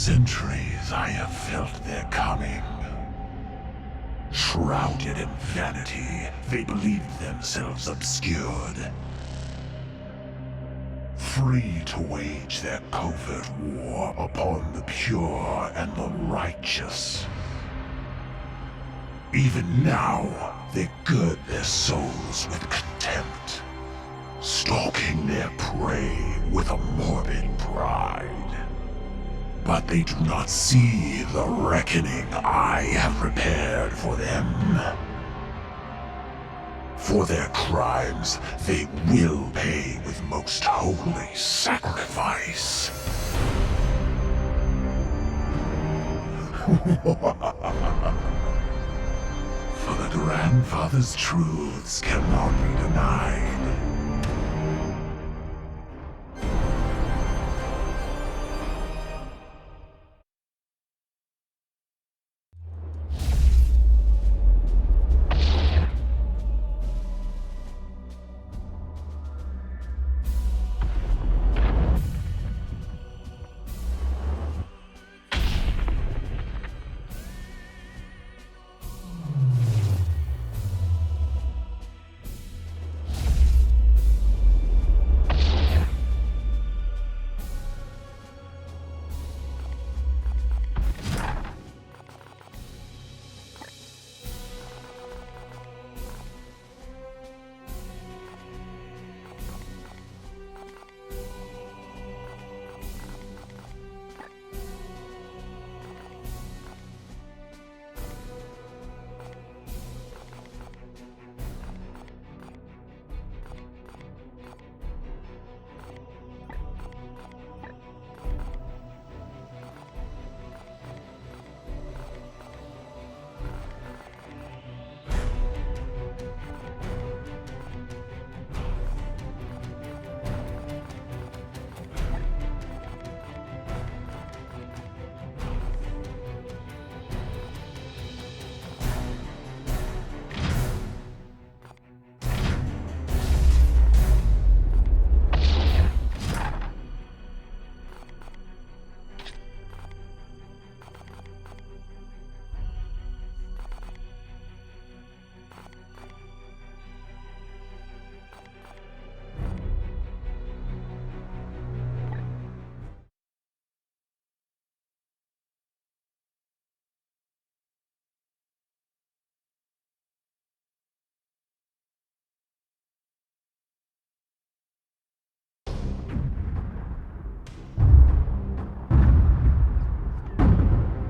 centuries I have felt their coming. Shrouded in vanity, they believed themselves obscured. Free to wage their covert war upon the pure and the righteous. Even now, they gird their souls with contempt, stalking their prey with a morbid pride. But they do not see the reckoning I have prepared for them. For their crimes, they will pay with most holy sacrifice. For the grandfather's truths cannot be denied.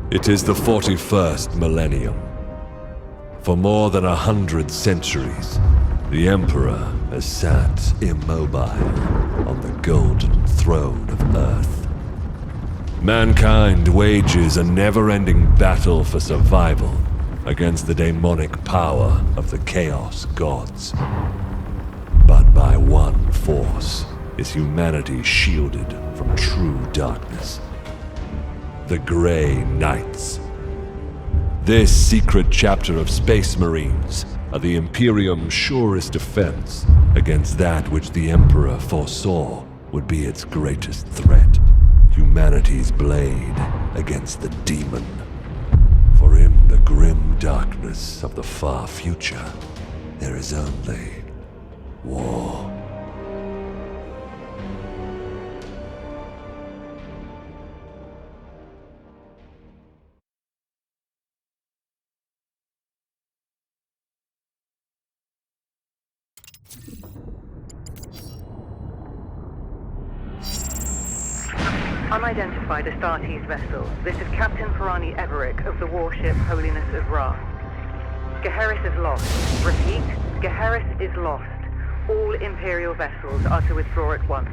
It is the 41st millennium. For more than 100 centuries, the Emperor has sat immobile on the golden throne of Earth. Mankind wages a never-ending battle for survival against the demonic power of the Chaos Gods. But by one force is humanity shielded from true darkness. The Grey Knights. This secret chapter of Space Marines are the Imperium's surest defense against that which the Emperor foresaw would be its greatest threat. Humanity's blade against the demon. For in the grim darkness of the far future, there is only war. Unidentified Astartes vessel. This is Captain Pirani Everick of the warship Holiness of Ra. Geheris is lost. Repeat, Geheris is lost. All Imperial vessels are to withdraw at once.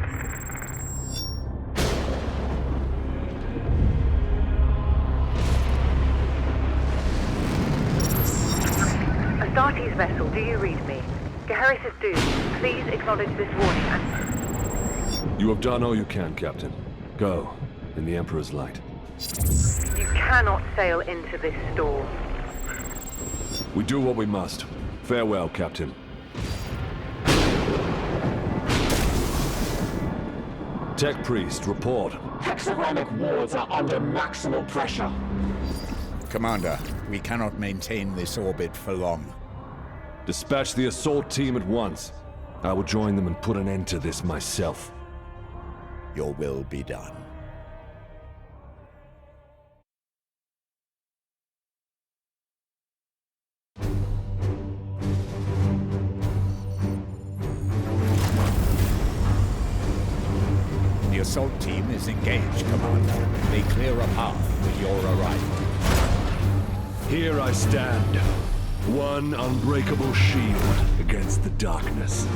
Astartes vessel, do you read me? Geheris is doomed. Please acknowledge this warning and... You have done all you can, Captain. Go, in the Emperor's light. You cannot sail into this storm. We do what we must. Farewell, Captain. Tech Priest, report. Hexagrammic wards are under maximal pressure. Commander, we cannot maintain this orbit for long. Dispatch the assault team at once. I will join them and put an end to this myself. Your will be done. The assault team is engaged, Commander. They clear a path with your arrival. Here I stand. One unbreakable shield against the darkness.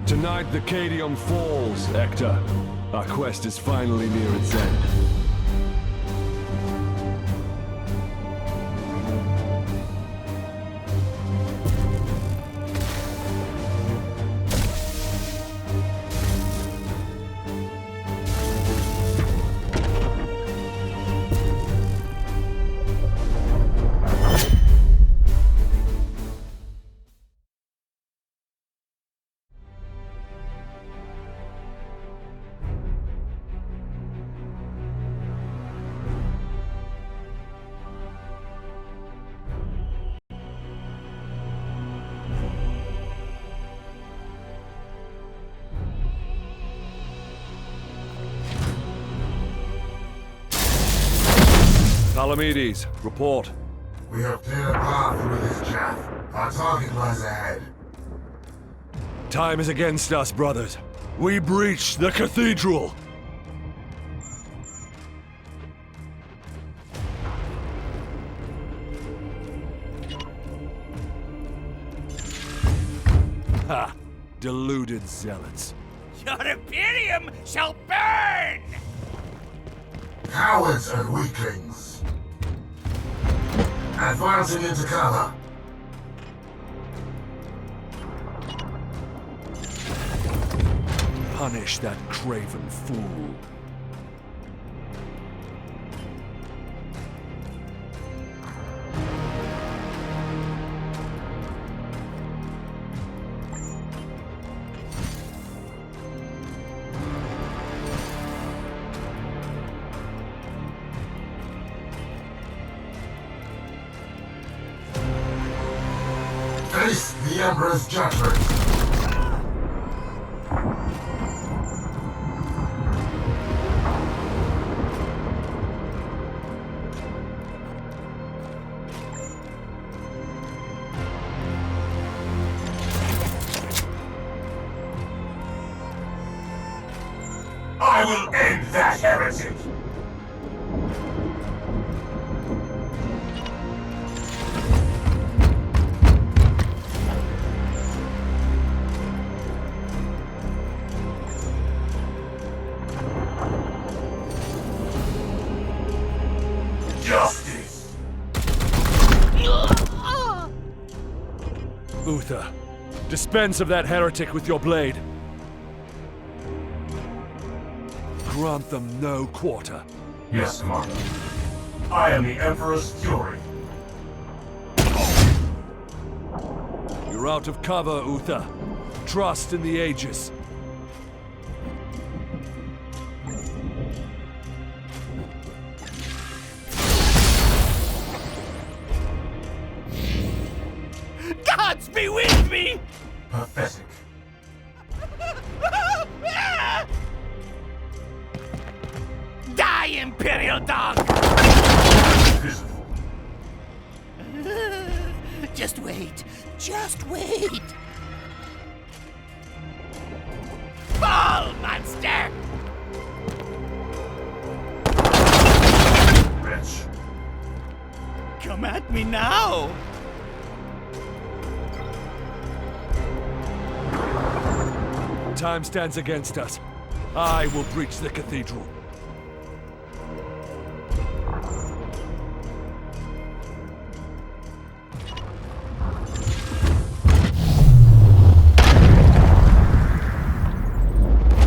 Tonight the Cadium falls, Hector. Our quest is finally near its end. Palamedes, report. We have cleared a path through this chaff. Our target lies ahead. Time is against us, brothers. We breach the cathedral! Ha! Deluded zealots. Your Imperium shall burn! Cowards and weaklings. Advancing into cover. Punish that craven fool. Face the Emperor's judgment. I will end that heretic! Justice! Uther, dispense of that heretic with your blade. Grant them no quarter. Yes, Commander. I am the Emperor's Fury. You're out of cover, Uther. Trust in the Aegis. Gods be with me! Pathetic. Die, Imperial dog! Pitiful. Just wait. Just wait. Fall, monster! Wretch. Come at me now! Time stands against us. I will breach the cathedral.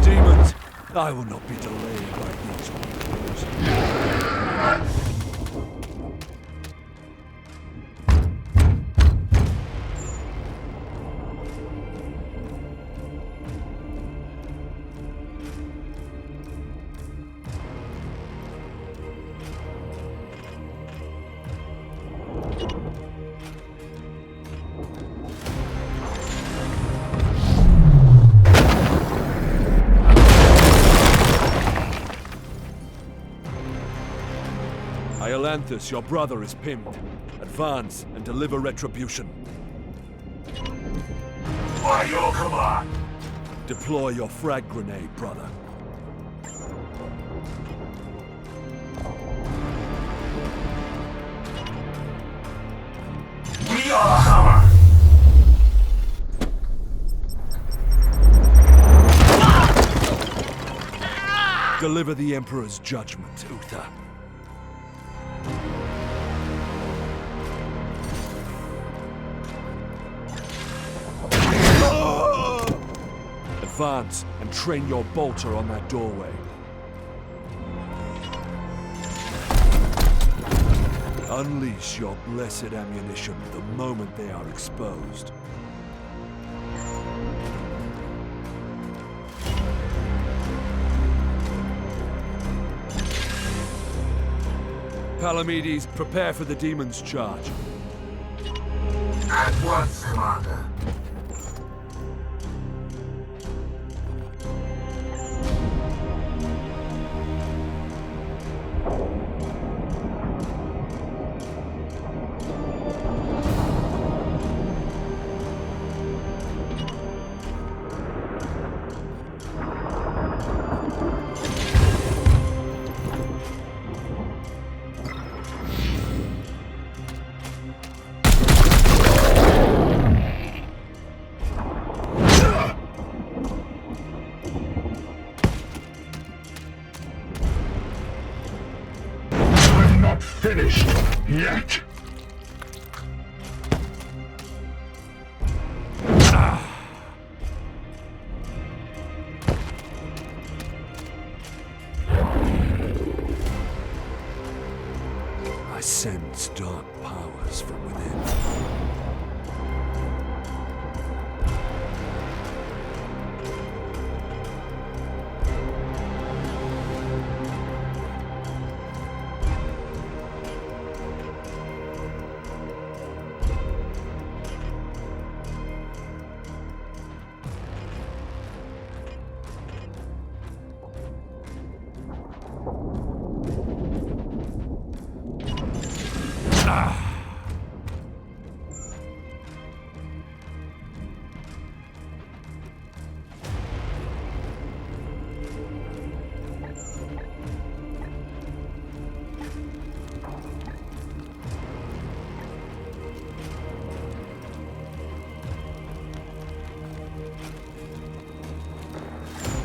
Demons, I will not be delayed by these orders. Iolanthus, your brother is pinned. Advance and deliver retribution. By your command. Deploy your frag grenade, brother. We are Hammer. Deliver the Emperor's judgment, Uther. Advance and train your bolter on that doorway. Unleash your blessed ammunition the moment they are exposed. Palamedes, prepare for the demon's charge. At once, Commander. Finished yet. I sense dark powers from within.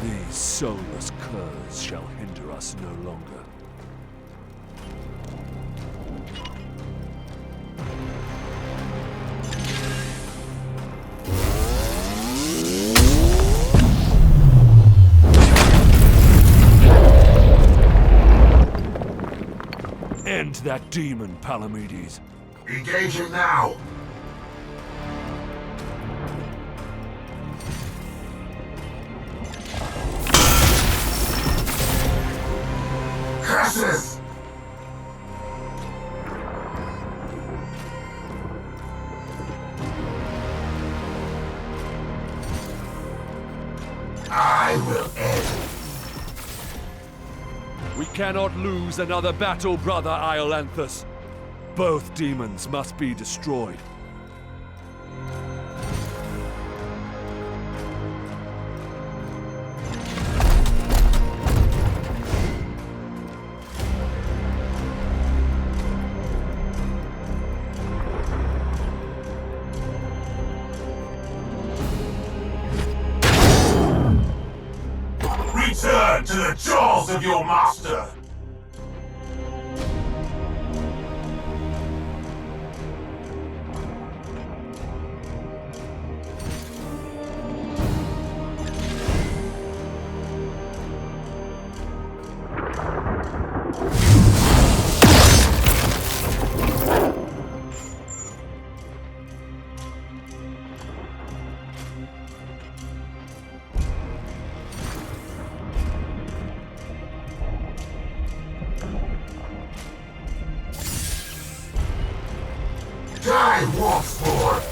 These soulless curs shall hinder us no longer. End that demon, Palamedes. Engaging now. Curses! I will end. We cannot lose another battle, brother Iolanthus. Both demons must be destroyed. Return to the jaws of your master! Die, wolf sport!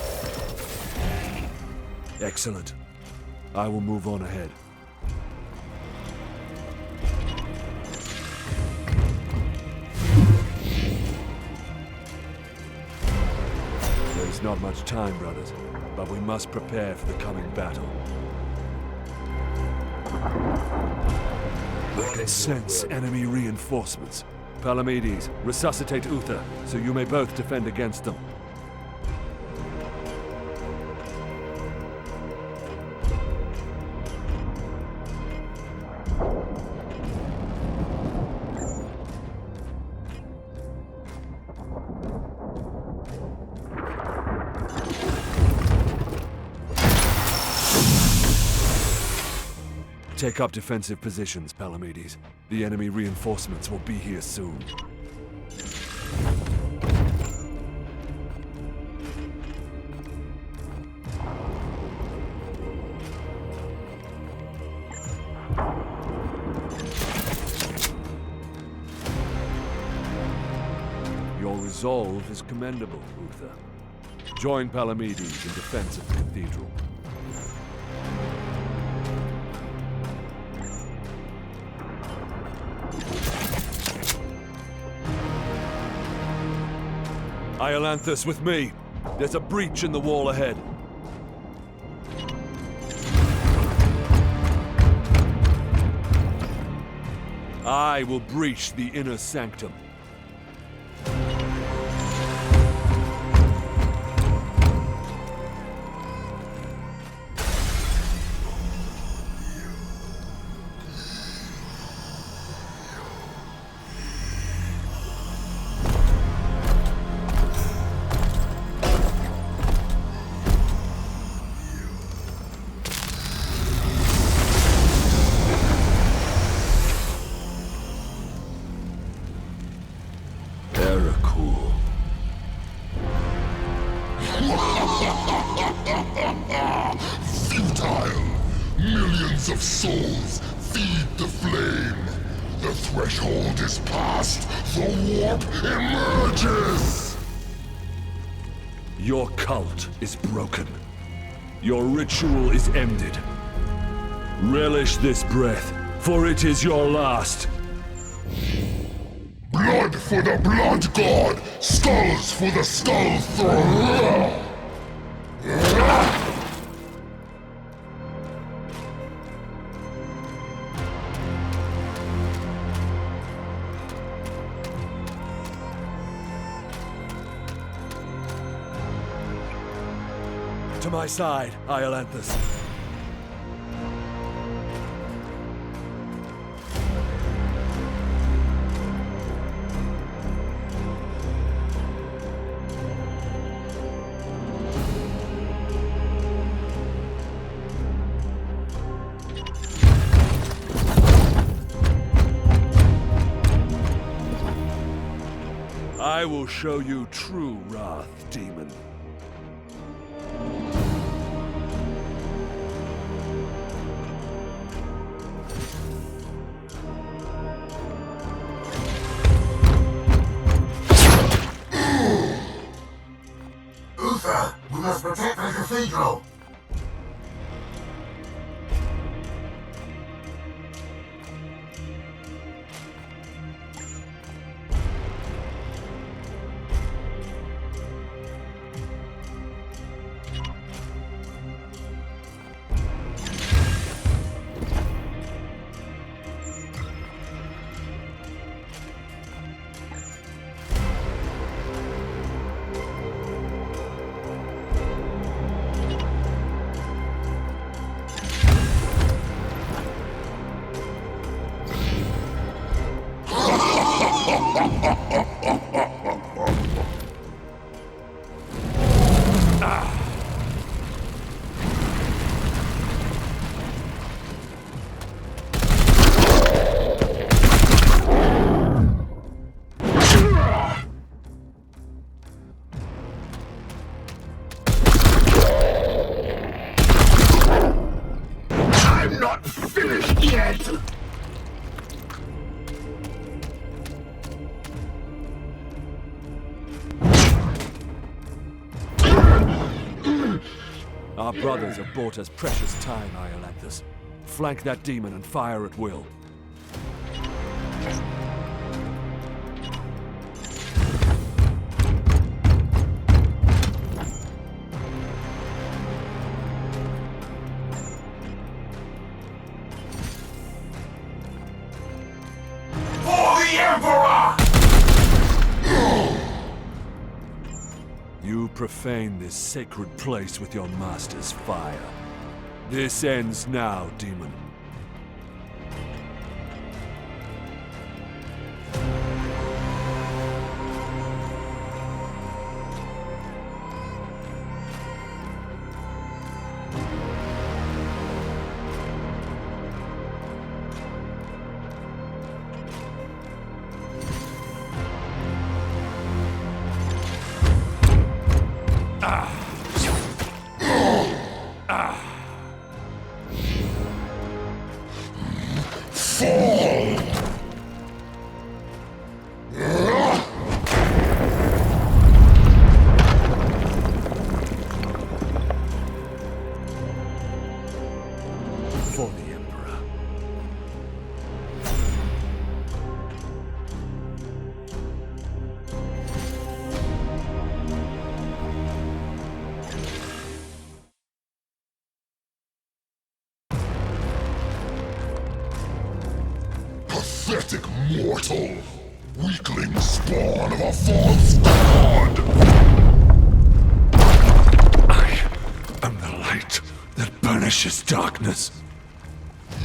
Excellent. I will move on ahead. There is not much time, brothers, but we must prepare for the coming battle. I can sense enemy reinforcements. Palamedes, resuscitate Uther, so you may both defend against them. Take up defensive positions, Palamedes. The enemy reinforcements will be here soon. Your resolve is commendable, Uther. Join Palamedes in defense of the cathedral. Iolanthus, with me. There's a breach in the wall ahead. I will breach the inner sanctum. Futile! Millions of souls feed the flame! The threshold is passed! The warp emerges! Your cult is broken. Your ritual is ended. Relish this breath, for it is your last. Blood for the blood god! Skulls for the skull thrower! To my side, Iolanthus. I will show you true wrath, demon. Uther, we must protect the cathedral. Our brothers have bought us precious time, Iolanthus. Flank that demon and fire at will. For the Emperor! You profane this sacred place with your master's fire. This ends now, demon. For the Emperor. Pathetic mortal! Weakling spawn of a false god! I am the light that banishes darkness.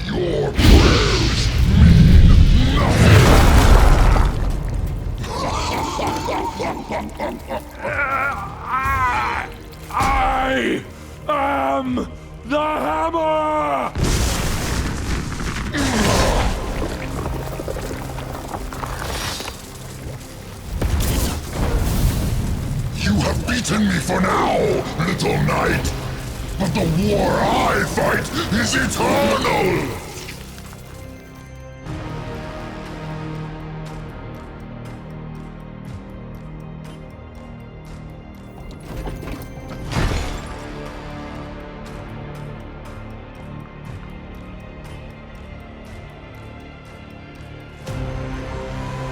Your prayers mean nothing! I am the hammer! You have beaten me for now, little knight! But the war I fight is eternal!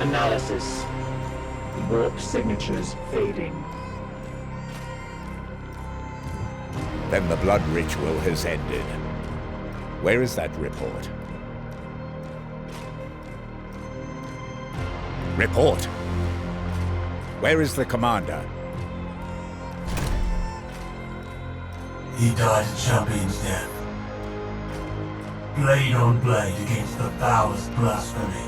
Analysis. Warp signatures fading. Then the blood ritual has ended. Where is that report? Report! Where is the commander? He died a champion's death. Blade on blade against the foulest blasphemy.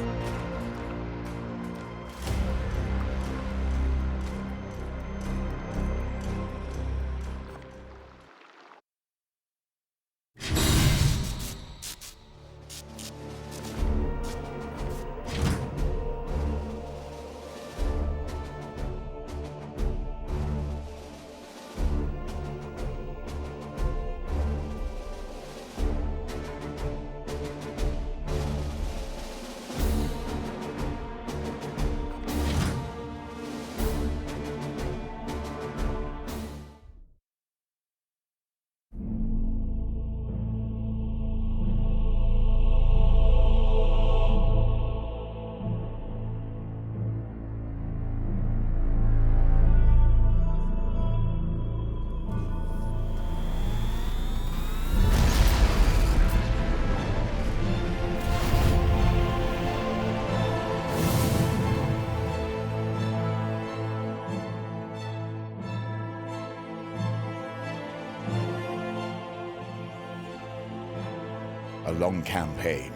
A long campaign,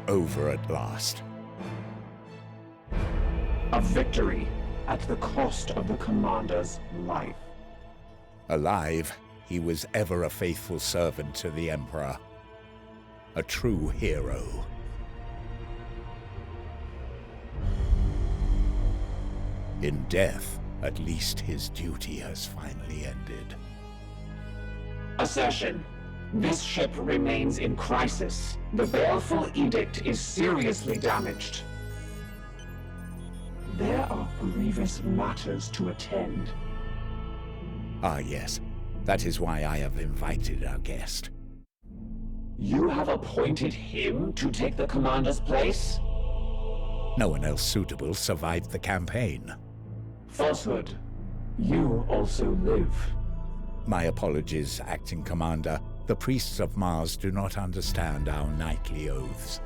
over at last. A victory at the cost of the commander's life. Alive, he was ever a faithful servant to the Emperor. A true hero. In death, at least his duty has finally ended. Assertion. This ship remains in crisis. The baleful edict is seriously damaged. There are grievous matters to attend. Ah yes, That is why I have invited our guest. You have appointed him to take the commander's place? No one else suitable survived the campaign. Falsehood. You also live. My apologies, Acting Commander. The priests of Mars do not understand our knightly oaths.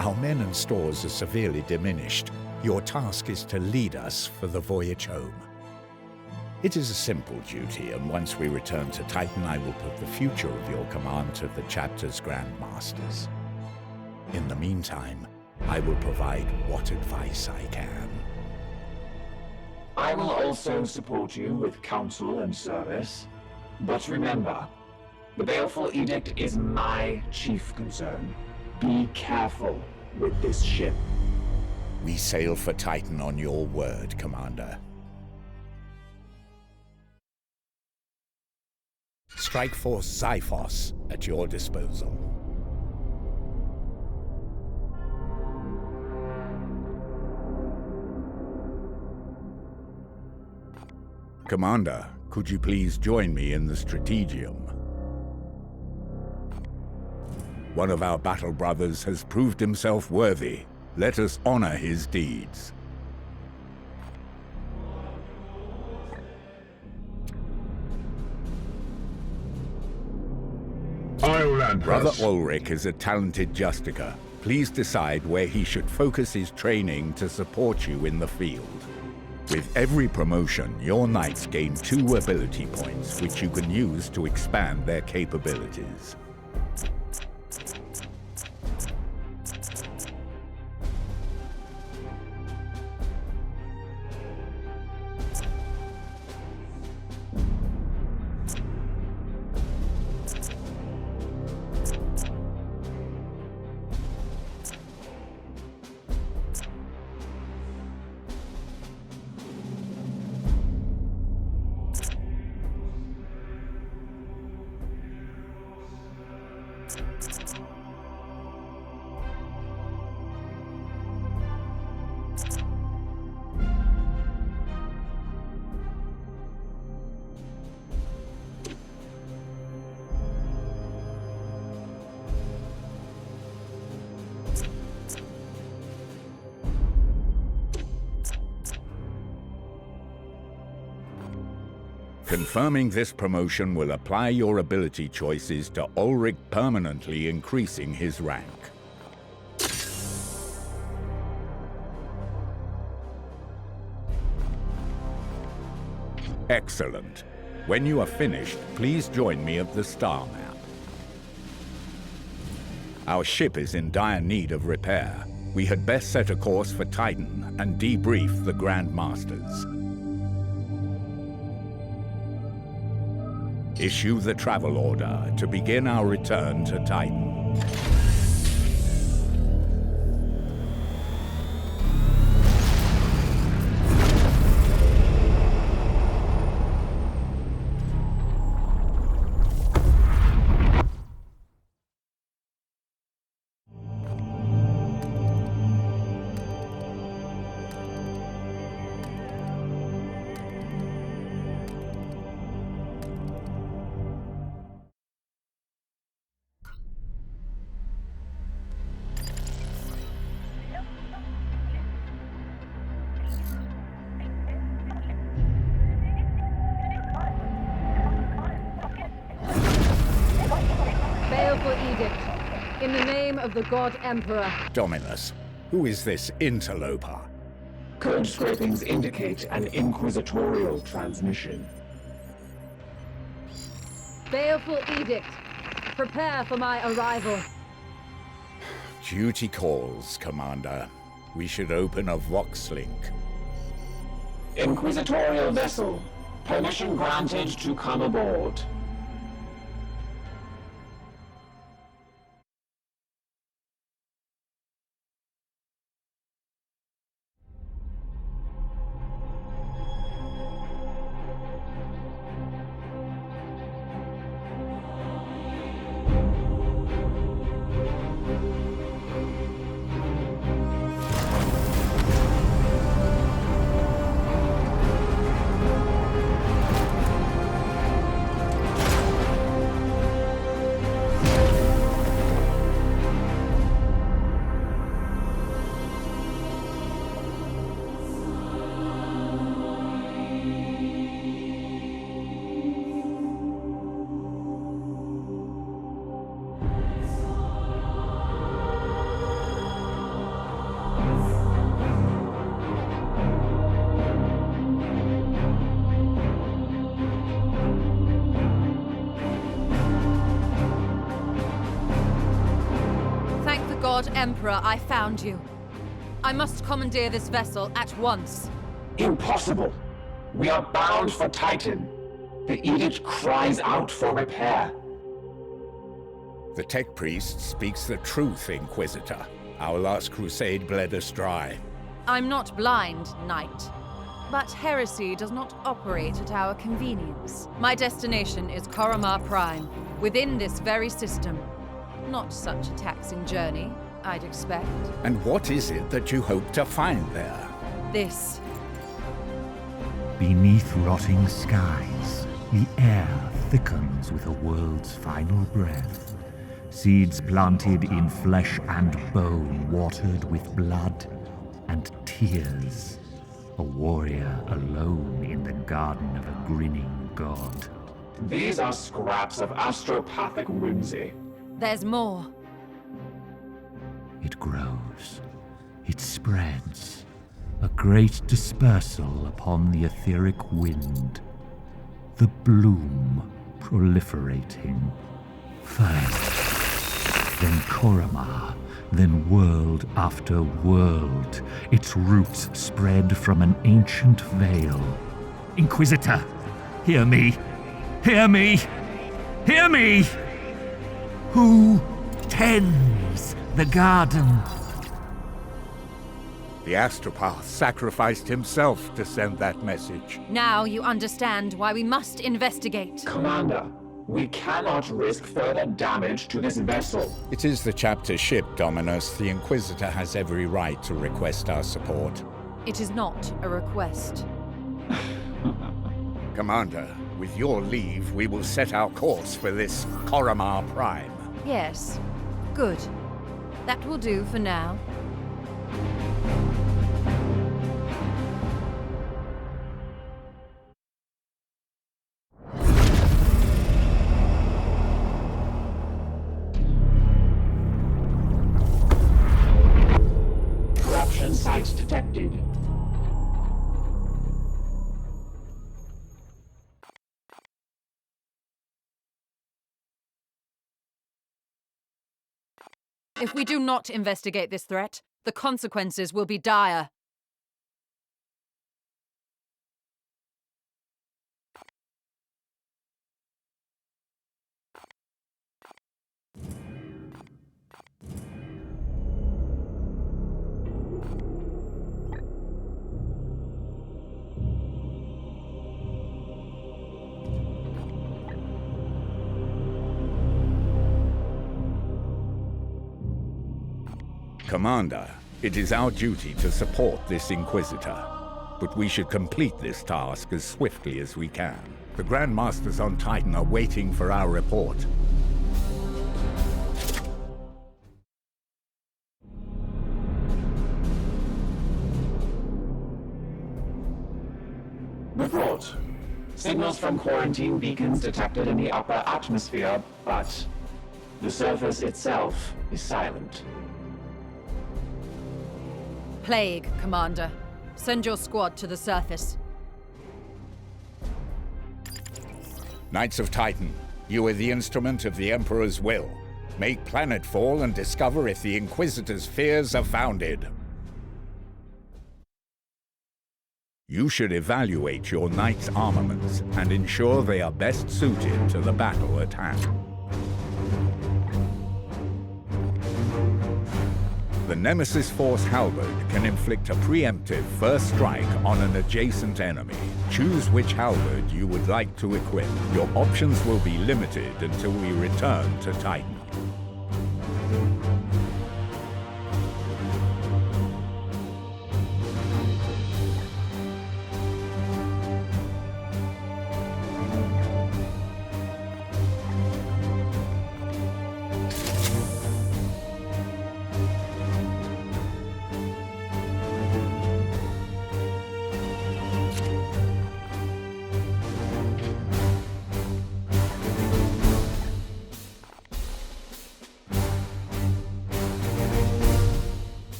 Our men and stores are severely diminished. Your task is to lead us for the voyage home. It is a simple duty, and once we return to Titan, I will put the future of your command to the chapter's Grandmasters. In the meantime, I will provide what advice I can. I will also support you with counsel and service. But remember, the Baleful Edict is my chief concern. Be careful with this ship. We sail for Titan on your word, Commander. Strike Force Xiphos at your disposal. Commander, could you please join me in the Strategium? One of our battle brothers has proved himself worthy. Let us honor his deeds. Brother Ulrich is a talented Justicar. Please decide where he should focus his training to support you in the field. With every promotion, your knights gain 2 ability points, which you can use to expand their capabilities. Confirming this promotion will apply your ability choices to Ulrich, permanently increasing his rank. Excellent. When you are finished, please join me at the star map. Our ship is in dire need of repair. We had best set a course for Titan and debrief the Grandmasters. Issue the travel order to begin our return to Titan. Edict. In the name of the God Emperor. Dominus, who is this interloper? Code scrapings indicate an inquisitorial transmission. Baleful Edict. Prepare for my arrival. Duty calls, Commander. We should open a Vox link. Inquisitorial vessel. Permission granted to come aboard. Emperor, I found you. I must commandeer this vessel at once. Impossible! We are bound for Titan. The edict cries out for repair. The tech priest speaks the truth, Inquisitor. Our last crusade bled us dry. I'm not blind, Knight. But heresy does not operate at our convenience. My destination is Koromar Prime, within this very system. Not such a taxing journey, I'd expect. And what is it that you hope to find there? This. Beneath rotting skies, the air thickens with a world's final breath. Seeds planted in flesh and bone, watered with blood and tears. A warrior alone in the garden of a grinning god. These are scraps of astropathic whimsy. There's more. It grows. It spreads. A great dispersal upon the etheric wind. The bloom proliferating. First, then Koromar, then world after world. Its roots spread from an ancient veil. Inquisitor, hear me! Hear me! Hear me! Who tends the garden? The astropath sacrificed himself to send that message. Now you understand why we must investigate. Commander, we cannot risk further damage to this vessel. It is the chapter ship, Dominus. The Inquisitor has every right to request our support. It is not a request. Commander, with your leave, we will set our course for this Koromar Prime. Yes. Good. That will do for now. Corruption sites detected. If we do not investigate this threat, the consequences will be dire. Commander, it is our duty to support this Inquisitor, but we should complete this task as swiftly as we can. The Grand Masters on Titan are waiting for our report. Report. Signals from quarantine beacons detected in the upper atmosphere, but the surface itself is silent. Plague, Commander. Send your squad to the surface. Knights of Titan, you are the instrument of the Emperor's will. Make planetfall and discover if the Inquisitor's fears are founded. You should evaluate your Knights' armaments and ensure they are best suited to the battle at hand. The Nemesis Force Halberd can inflict a preemptive first strike on an adjacent enemy. Choose which halberd you would like to equip. Your options will be limited until we return to Titan.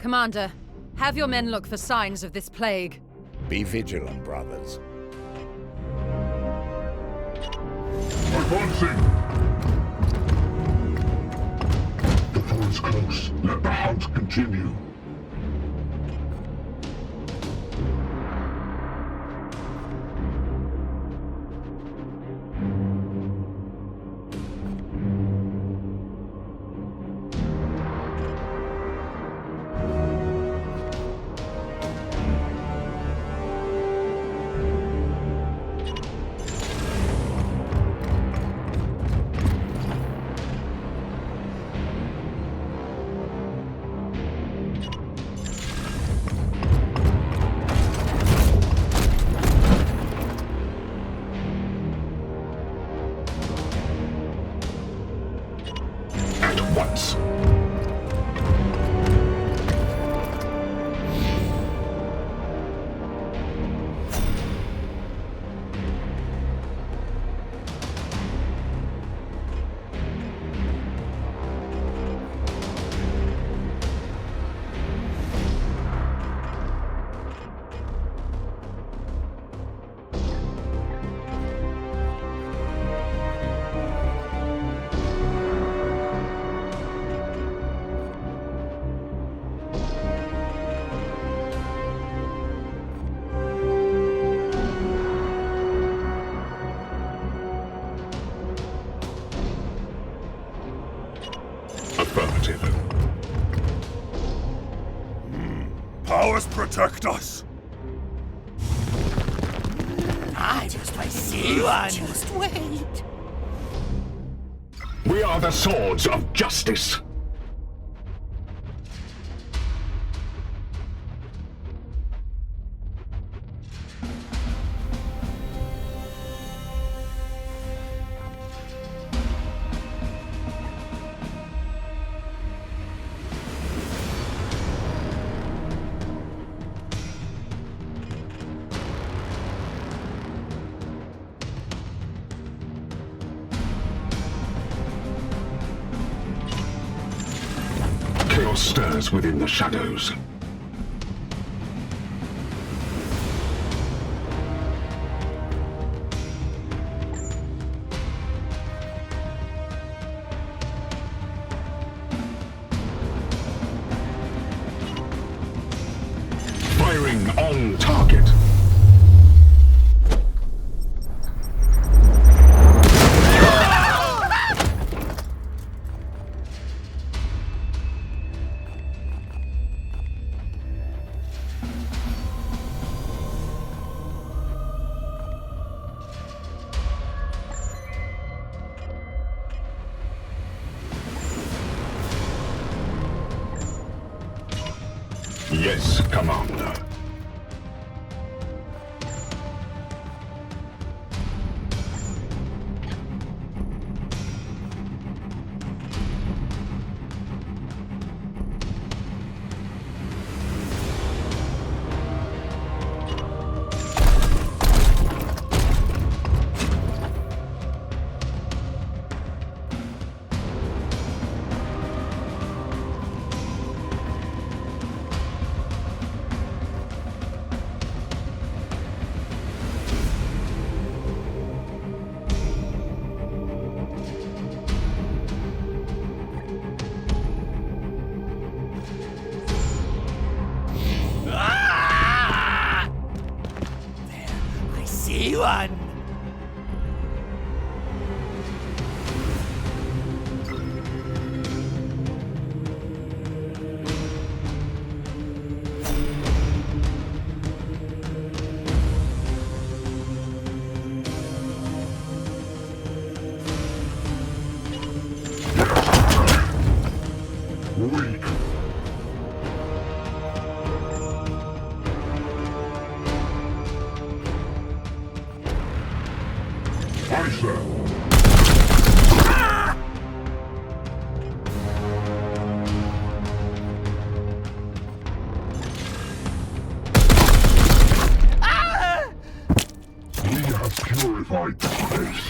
Commander, have your men look for signs of this plague. Be vigilant, brothers. Advancing! The foe is close. Let the hunt continue. Once. Affirmative. Powers protect us. I see one. Just wait. We are the swords of justice. Chaos stirs within the shadows. Firing on target. Yes, Commander. One. Weak. We have purified the place.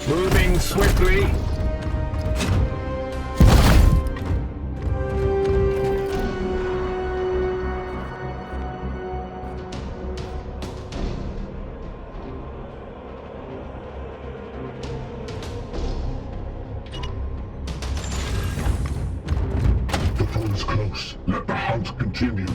Moving swiftly. The foe is close. Let the hunt continue.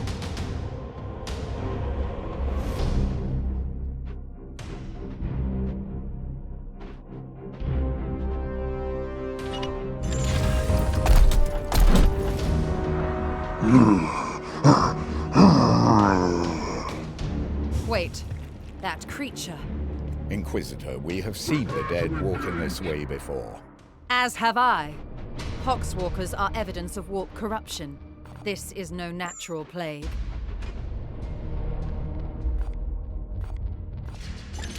Wait, that creature. Inquisitor, we have seen the dead walking this way before. As have I. Poxwalkers are evidence of warp corruption. This is no natural plague.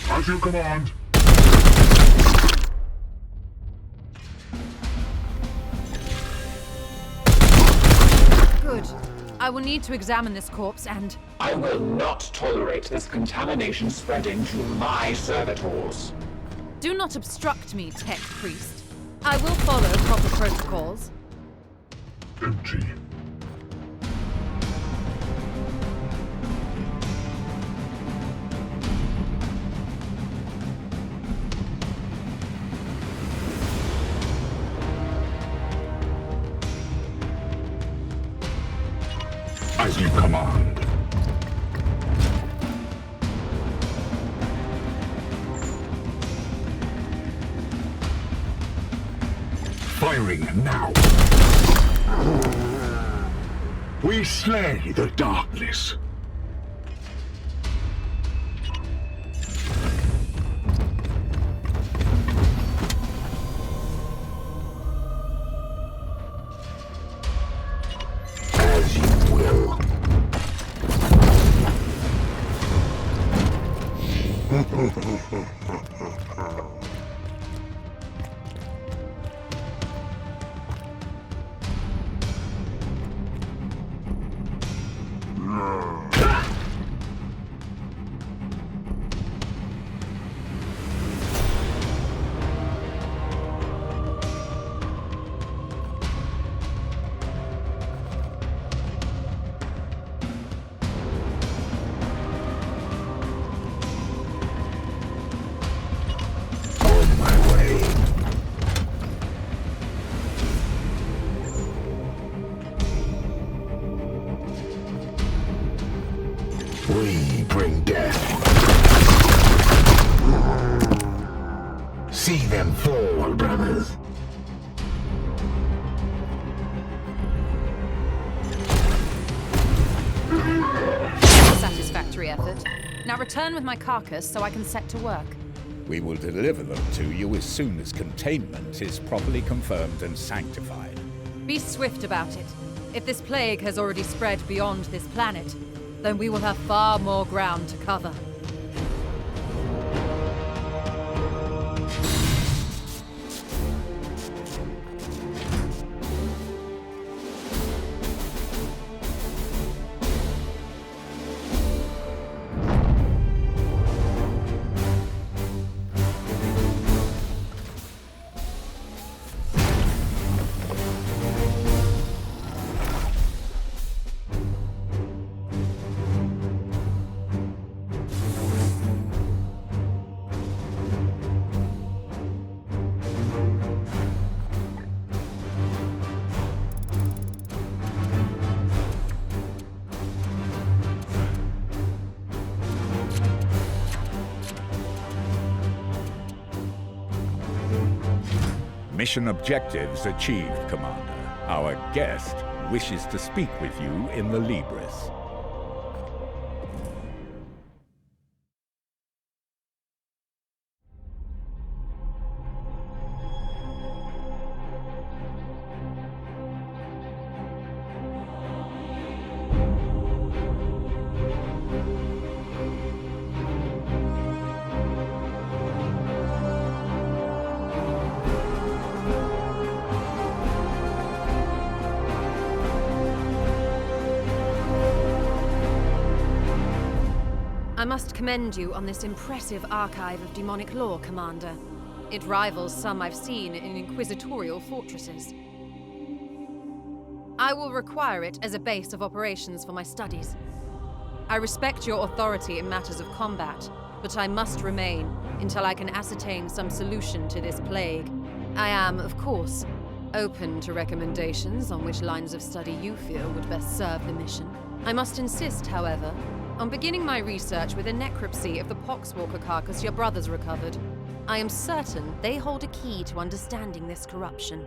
As you command. Good. I will need to examine this corpse and... I will not tolerate this contamination spreading to my servitors. Do not obstruct me, Tech Priest. I will follow proper protocols. Empty. As you command. Firing now. We slay the darkness. As you will. We bring death. See them fall, brothers. Satisfactory effort. Now return with my carcass so I can set to work. We will deliver them to you as soon as containment is properly confirmed and sanctified. Be swift about it. If this plague has already spread beyond this planet, then we will have far more ground to cover. Mission objectives achieved, Commander. Our guest wishes to speak with you in the Libris. I must commend you on this impressive archive of demonic lore, Commander. It rivals some I've seen in inquisitorial fortresses. I will require it as a base of operations for my studies. I respect your authority in matters of combat, but I must remain until I can ascertain some solution to this plague. I am, of course, open to recommendations on which lines of study you feel would best serve the mission. I must insist, however, on beginning my research with a necropsy of the poxwalker carcass your brothers recovered. I am certain they hold a key to understanding this corruption.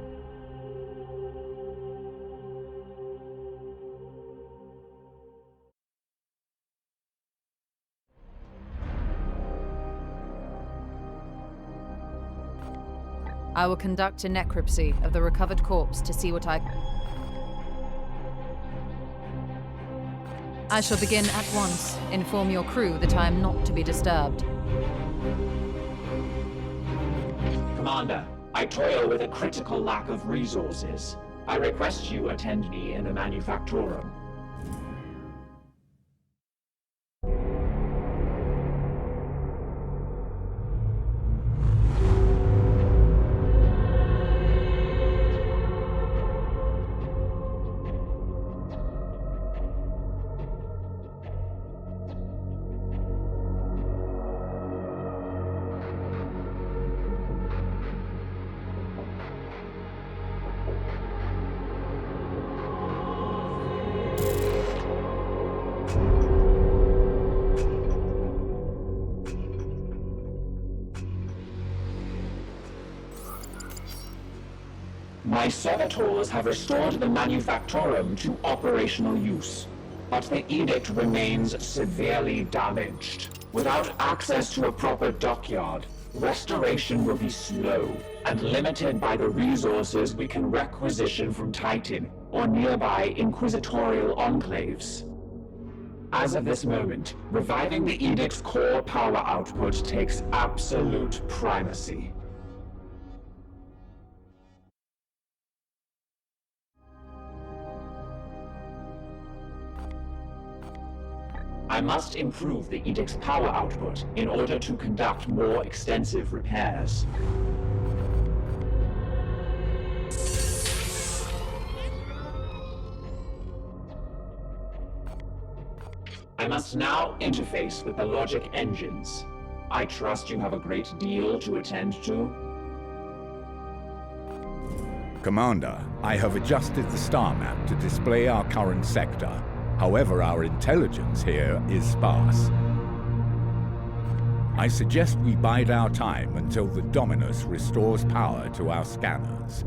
I will conduct a necropsy of the recovered corpse to see what I shall begin at once. Inform your crew that I am not to be disturbed. Commander, I toil with a critical lack of resources. I request you attend me in the manufactorum. My servitors have restored the manufactorum to operational use, but the edict remains severely damaged. Without access to a proper dockyard, restoration will be slow and limited by the resources we can requisition from Titan or nearby inquisitorial enclaves. As of this moment, reviving the edict's core power output takes absolute primacy. I must improve the edict's power output in order to conduct more extensive repairs. I must now interface with the logic engines. I trust you have a great deal to attend to. Commander, I have adjusted the star map to display our current sector. However, our intelligence here is sparse. I suggest we bide our time until the Dominus restores power to our scanners.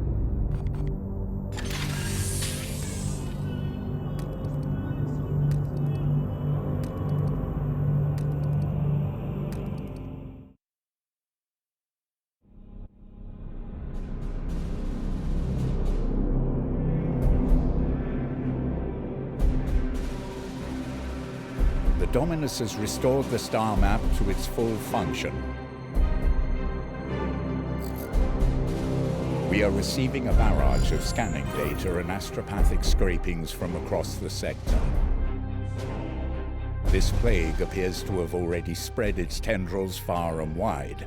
The Dominus has restored the star map to its full function. We are receiving a barrage of scanning data and astropathic scrapings from across the sector. This plague appears to have already spread its tendrils far and wide.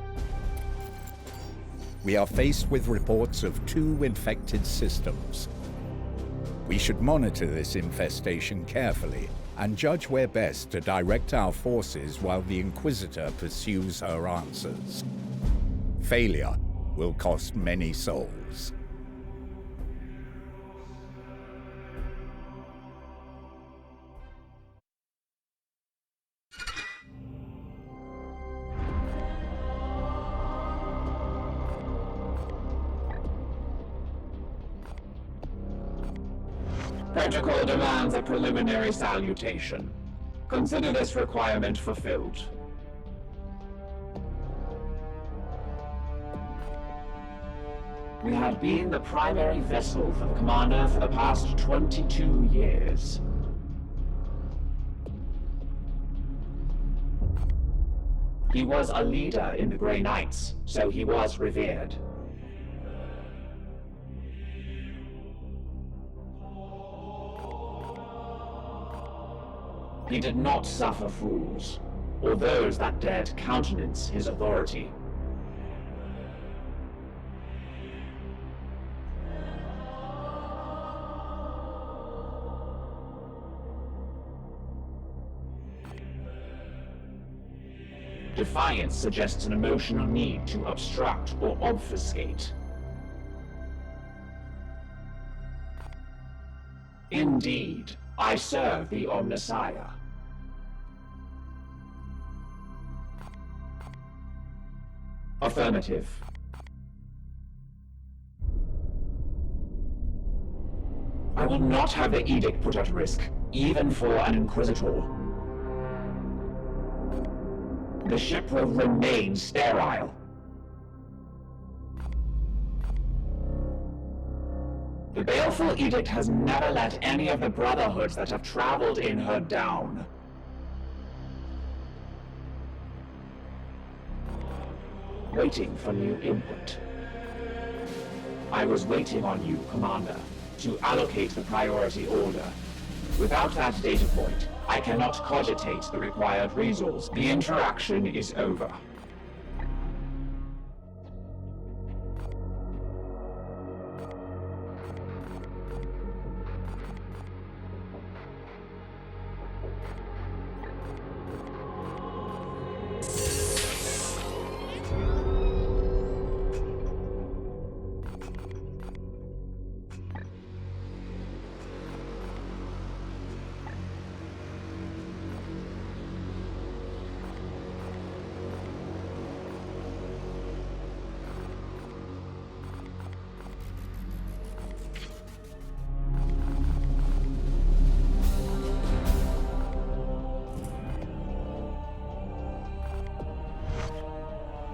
We are faced with reports of 2 infected systems. We should monitor this infestation carefully and judge where best to direct our forces while the Inquisitor pursues her answers. Failure will cost many souls. Protocol demands a preliminary salutation. Consider this requirement fulfilled. We have been the primary vessel for the Commander for the past 22 years. He was a leader in the Grey Knights, so he was revered. He did not suffer fools, or those that dared countenance his authority. Defiance suggests an emotional need to obstruct or obfuscate. Indeed, I serve the Omnissiah. Affirmative. I will not have the edict put at risk, even for an Inquisitor. The ship will remain sterile. The Baleful Edict has never let any of the Brotherhoods that have traveled in her down. Waiting for new input. I was waiting on you, Commander, to allocate the priority order. Without that data point, I cannot cogitate the required resource. The interaction is over.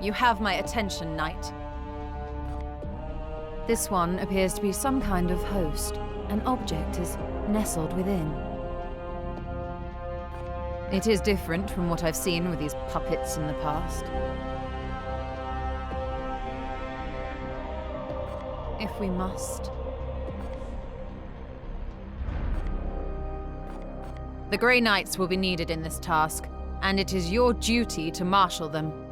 You have my attention, Knight. This one appears to be some kind of host. An object is nestled within. It is different from what I've seen with these puppets in the past. If we must. The Grey Knights will be needed in this task, and it is your duty to marshal them.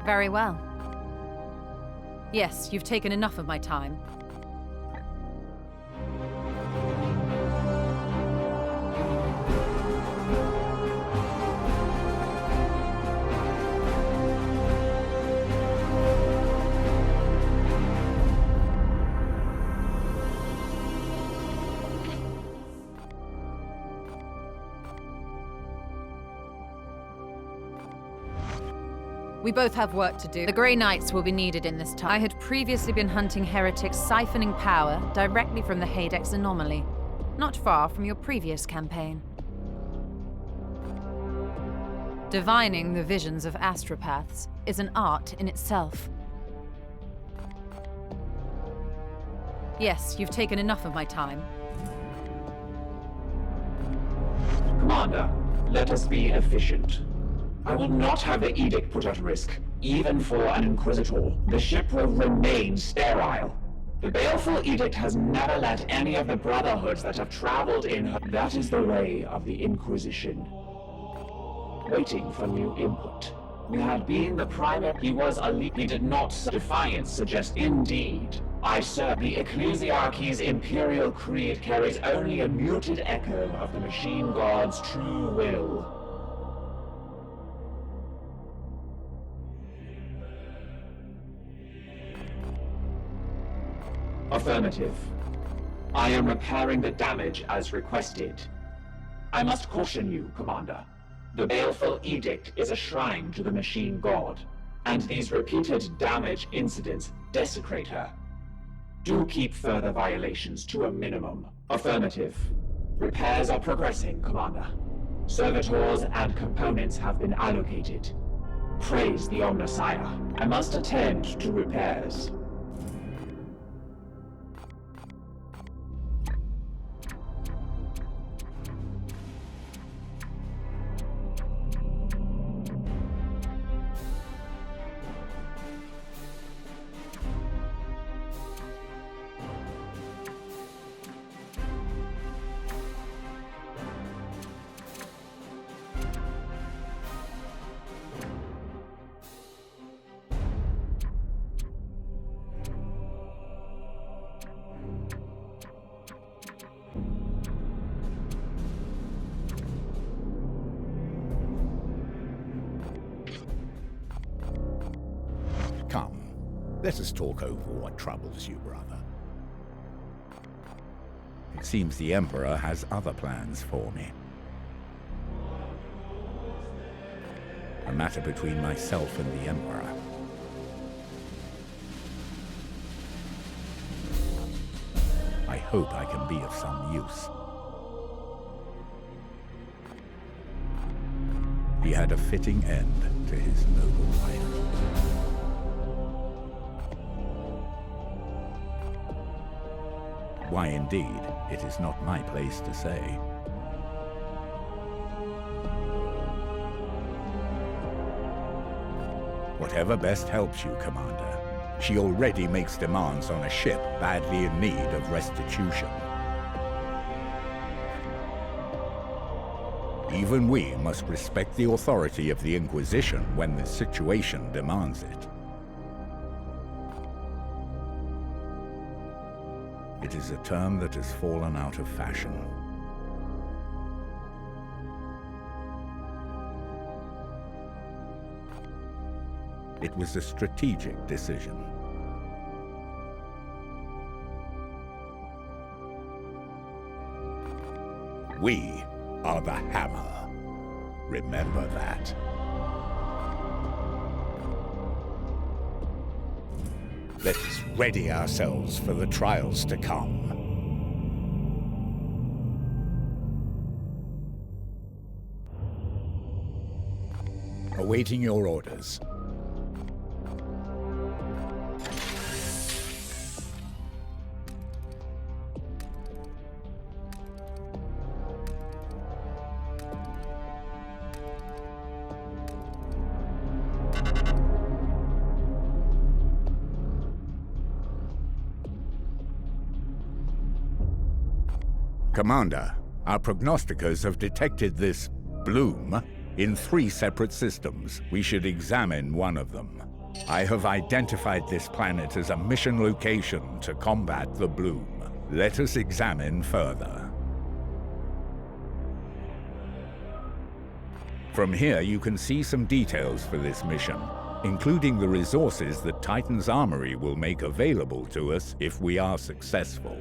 Very well. Yes, you've taken enough of my time. We both have work to do. The Grey Knights will be needed in this time. I had previously been hunting heretics siphoning power directly from the Hadex anomaly, not far from your previous campaign. Divining the visions of astropaths is an art in itself. Yes, you've taken enough of my time. Commander, let us be efficient. I will not have the edict put at risk, even for an Inquisitor. The ship will remain sterile. The Baleful Edict has never let any of the Brotherhoods that have traveled in her... That is the way of the Inquisition. Waiting for new input. We had been the primary... He was a lead. He did not... Defiance suggests... Indeed. I serve. The Ecclesiarchy's Imperial Creed carries only a muted echo of the Machine God's true will. Affirmative. I am repairing the damage as requested. I must caution you, Commander. The Baleful Edict is a shrine to the Machine God, and these repeated damage incidents desecrate her. Do keep further violations to a minimum. Affirmative. Repairs are progressing, Commander. Servitors and components have been allocated. Praise the Omnissiah. I must attend to repairs. Let us talk over what troubles you, brother. It seems the Emperor has other plans for me. A matter between myself and the Emperor. I hope I can be of some use. He had a fitting end to his noble life. Why indeed, it is not my place to say. Whatever best helps you, Commander. She already makes demands on a ship badly in need of restitution. Even we must respect the authority of the Inquisition when the situation demands it. It is a term that has fallen out of fashion. It was a strategic decision. We are the Hammer. Remember that. Let us ready ourselves for the trials to come. Awaiting your orders. Commander, our prognosticators have detected this bloom in 3 separate systems. We should examine one of them. I have identified this planet as a mission location to combat the bloom. Let us examine further. From here, you can see some details for this mission, including the resources that Titan's Armory will make available to us if we are successful.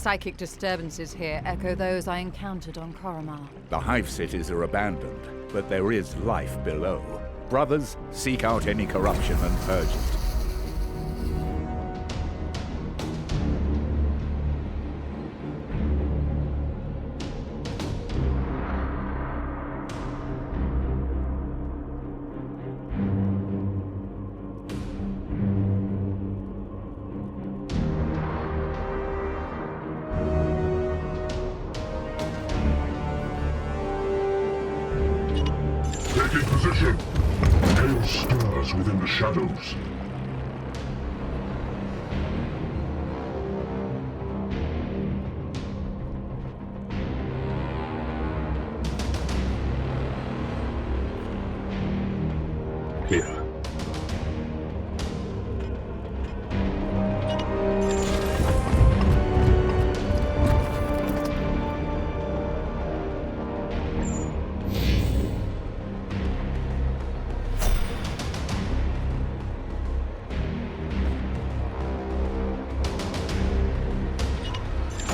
psychic disturbances here echo those I encountered on Koromar. The hive cities are abandoned, but there is life below. Brothers, seek out any corruption and purge it. Take in position. Chaos stirs within the shadows. Here.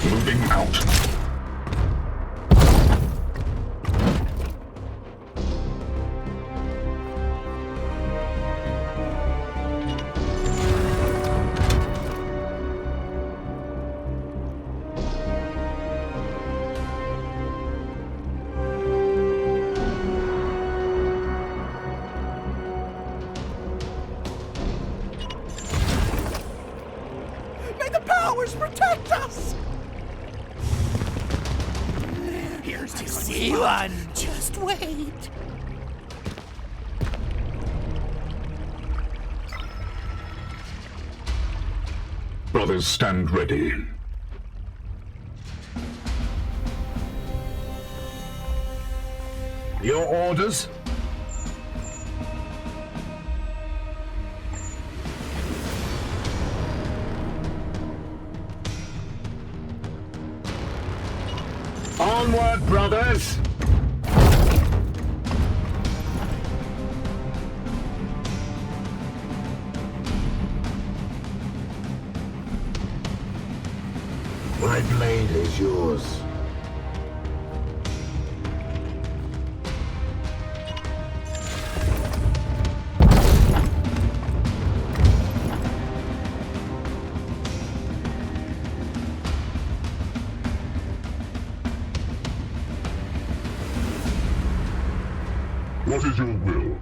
Moving out. May the powers protect us! Here's to see one. Just wait. Brothers, stand ready. Your orders? Onward, brothers! My blade is yours. What is your will?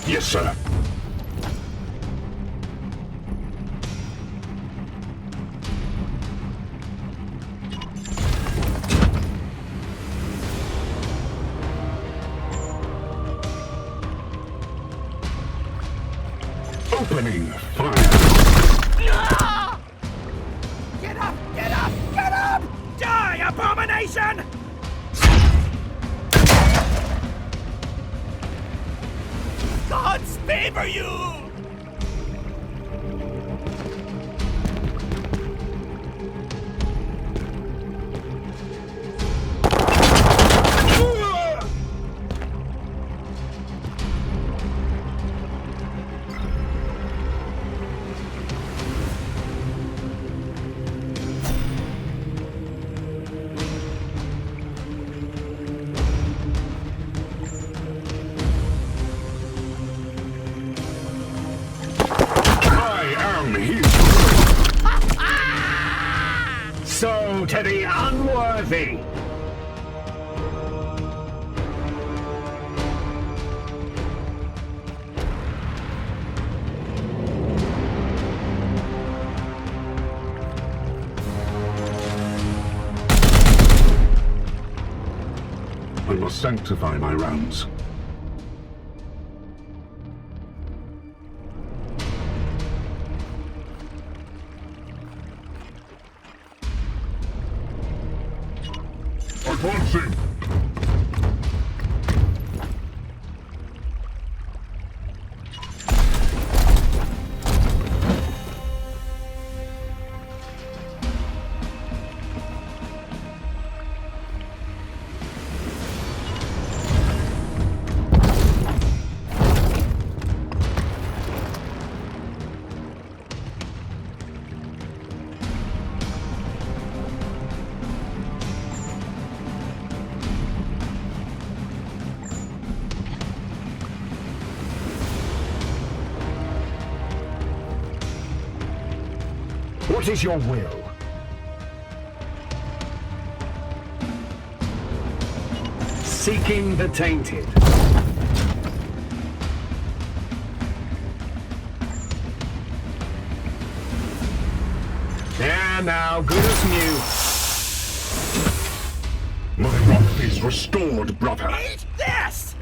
Yes, sir. Opening fire. Get up! Get up! Get up! Die, abomination! Gods favor you! So to the unworthy! I must sanctify my rounds. Advancing! What is your will? Seeking the tainted. There now, good as new. My wrath is restored, brother. Eat this!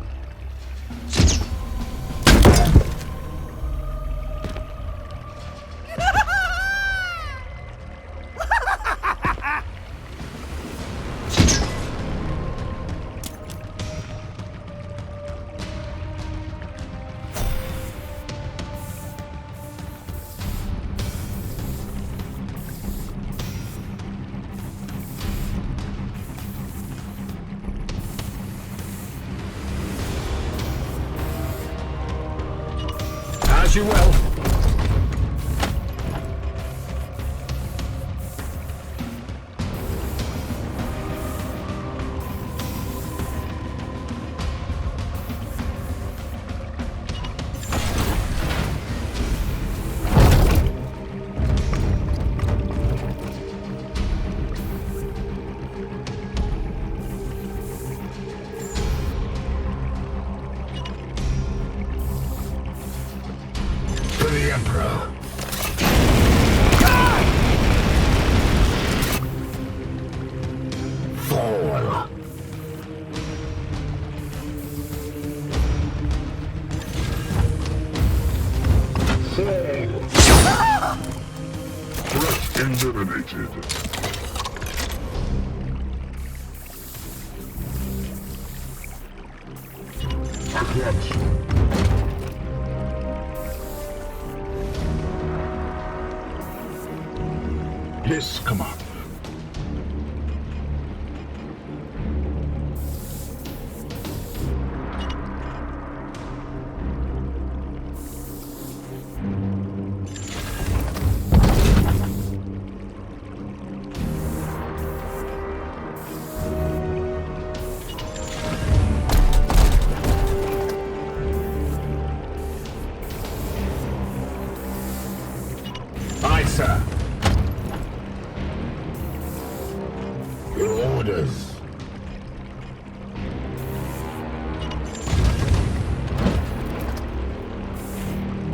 As you will. For the Emperor. Fall. Threat eliminated. At once. Yes, Commander. Aye, sir. Your orders.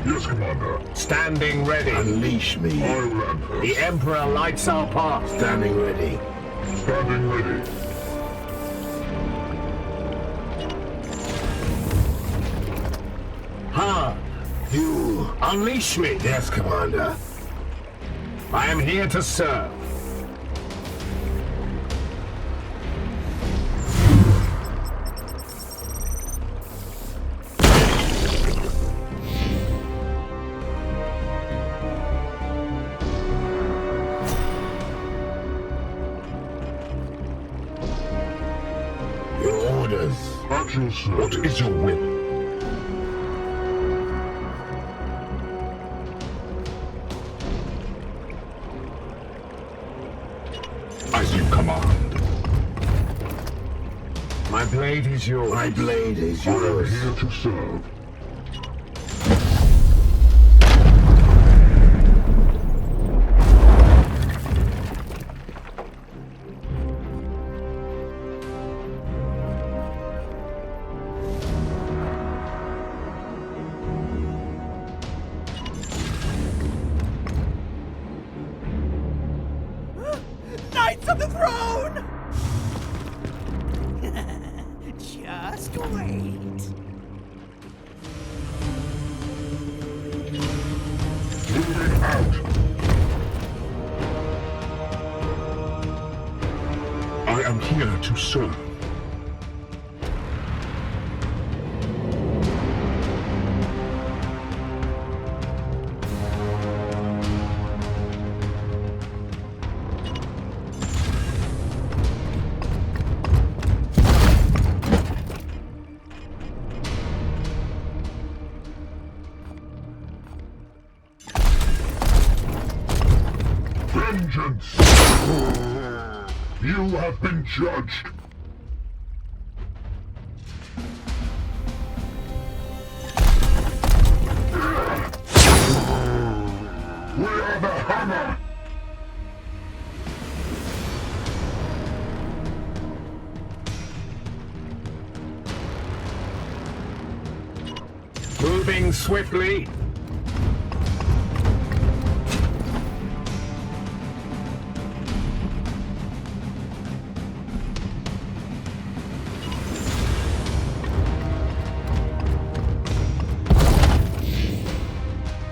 Yes, Commander. Standing ready. Unleash me. I'll answer. The Emperor lights our path. Standing ready. Standing ready. Ha! You. Unleash me. Yes, Commander. I am here to serve. Your orders. At your service. What is your will? As you command. My blade is yours. My blade is I am yours. here to serve. Knights of the Throne! Just wait. Moving out. I am here to serve. Vengeance! You have been judged. We are the Hammer! swiftly.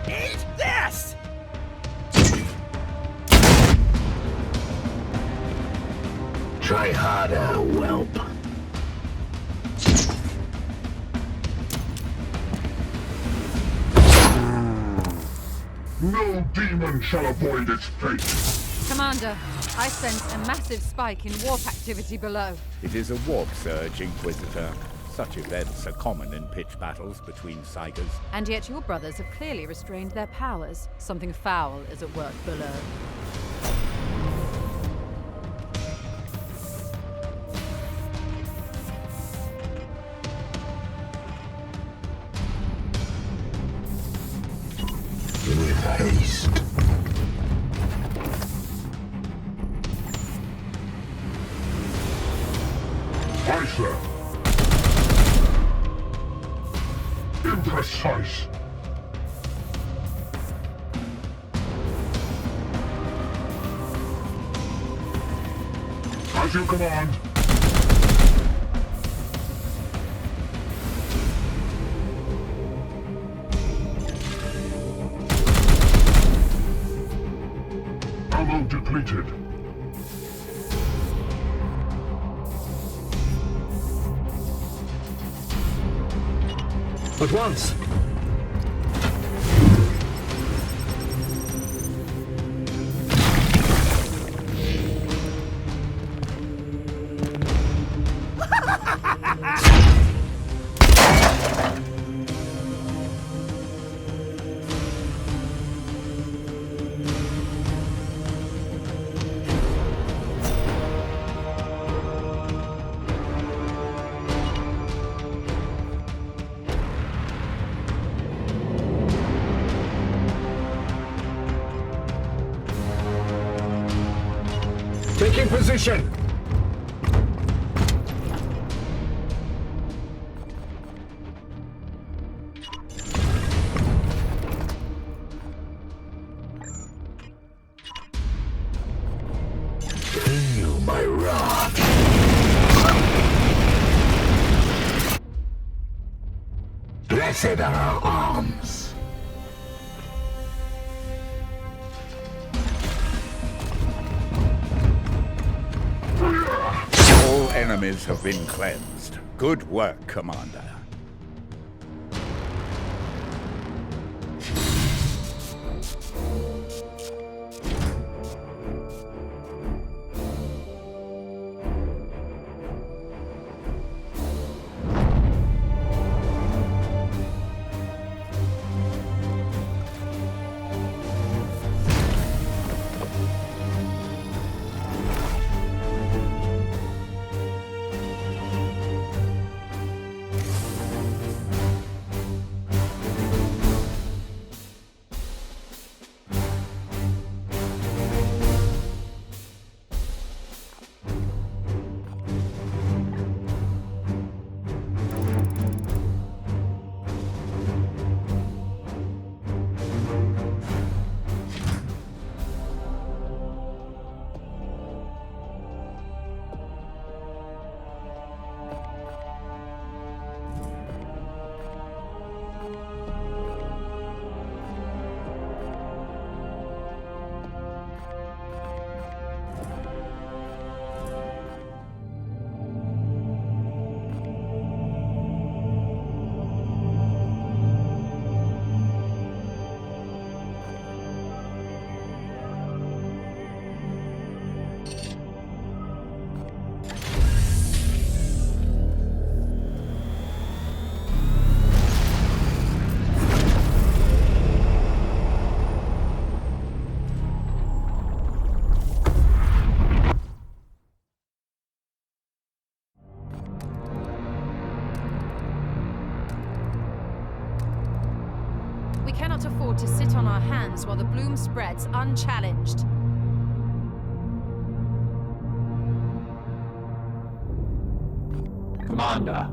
Eat this! Try harder, whelp. No demon shall avoid its fate. Commander, I sense a massive spike in warp activity below. It is a warp surge, Inquisitor. Such events are common in pitch battles between Sagas. And yet your brothers have clearly restrained their powers. Something foul is at work below. With haste. Aye, sir. Imprecise. As you command. Ammo depleted. At once. Taking position. Feel my wrath. Blessed are our arms. All enemies have been cleansed. Good work, Commander. We cannot afford to sit on our hands while the bloom spreads unchallenged. Commander.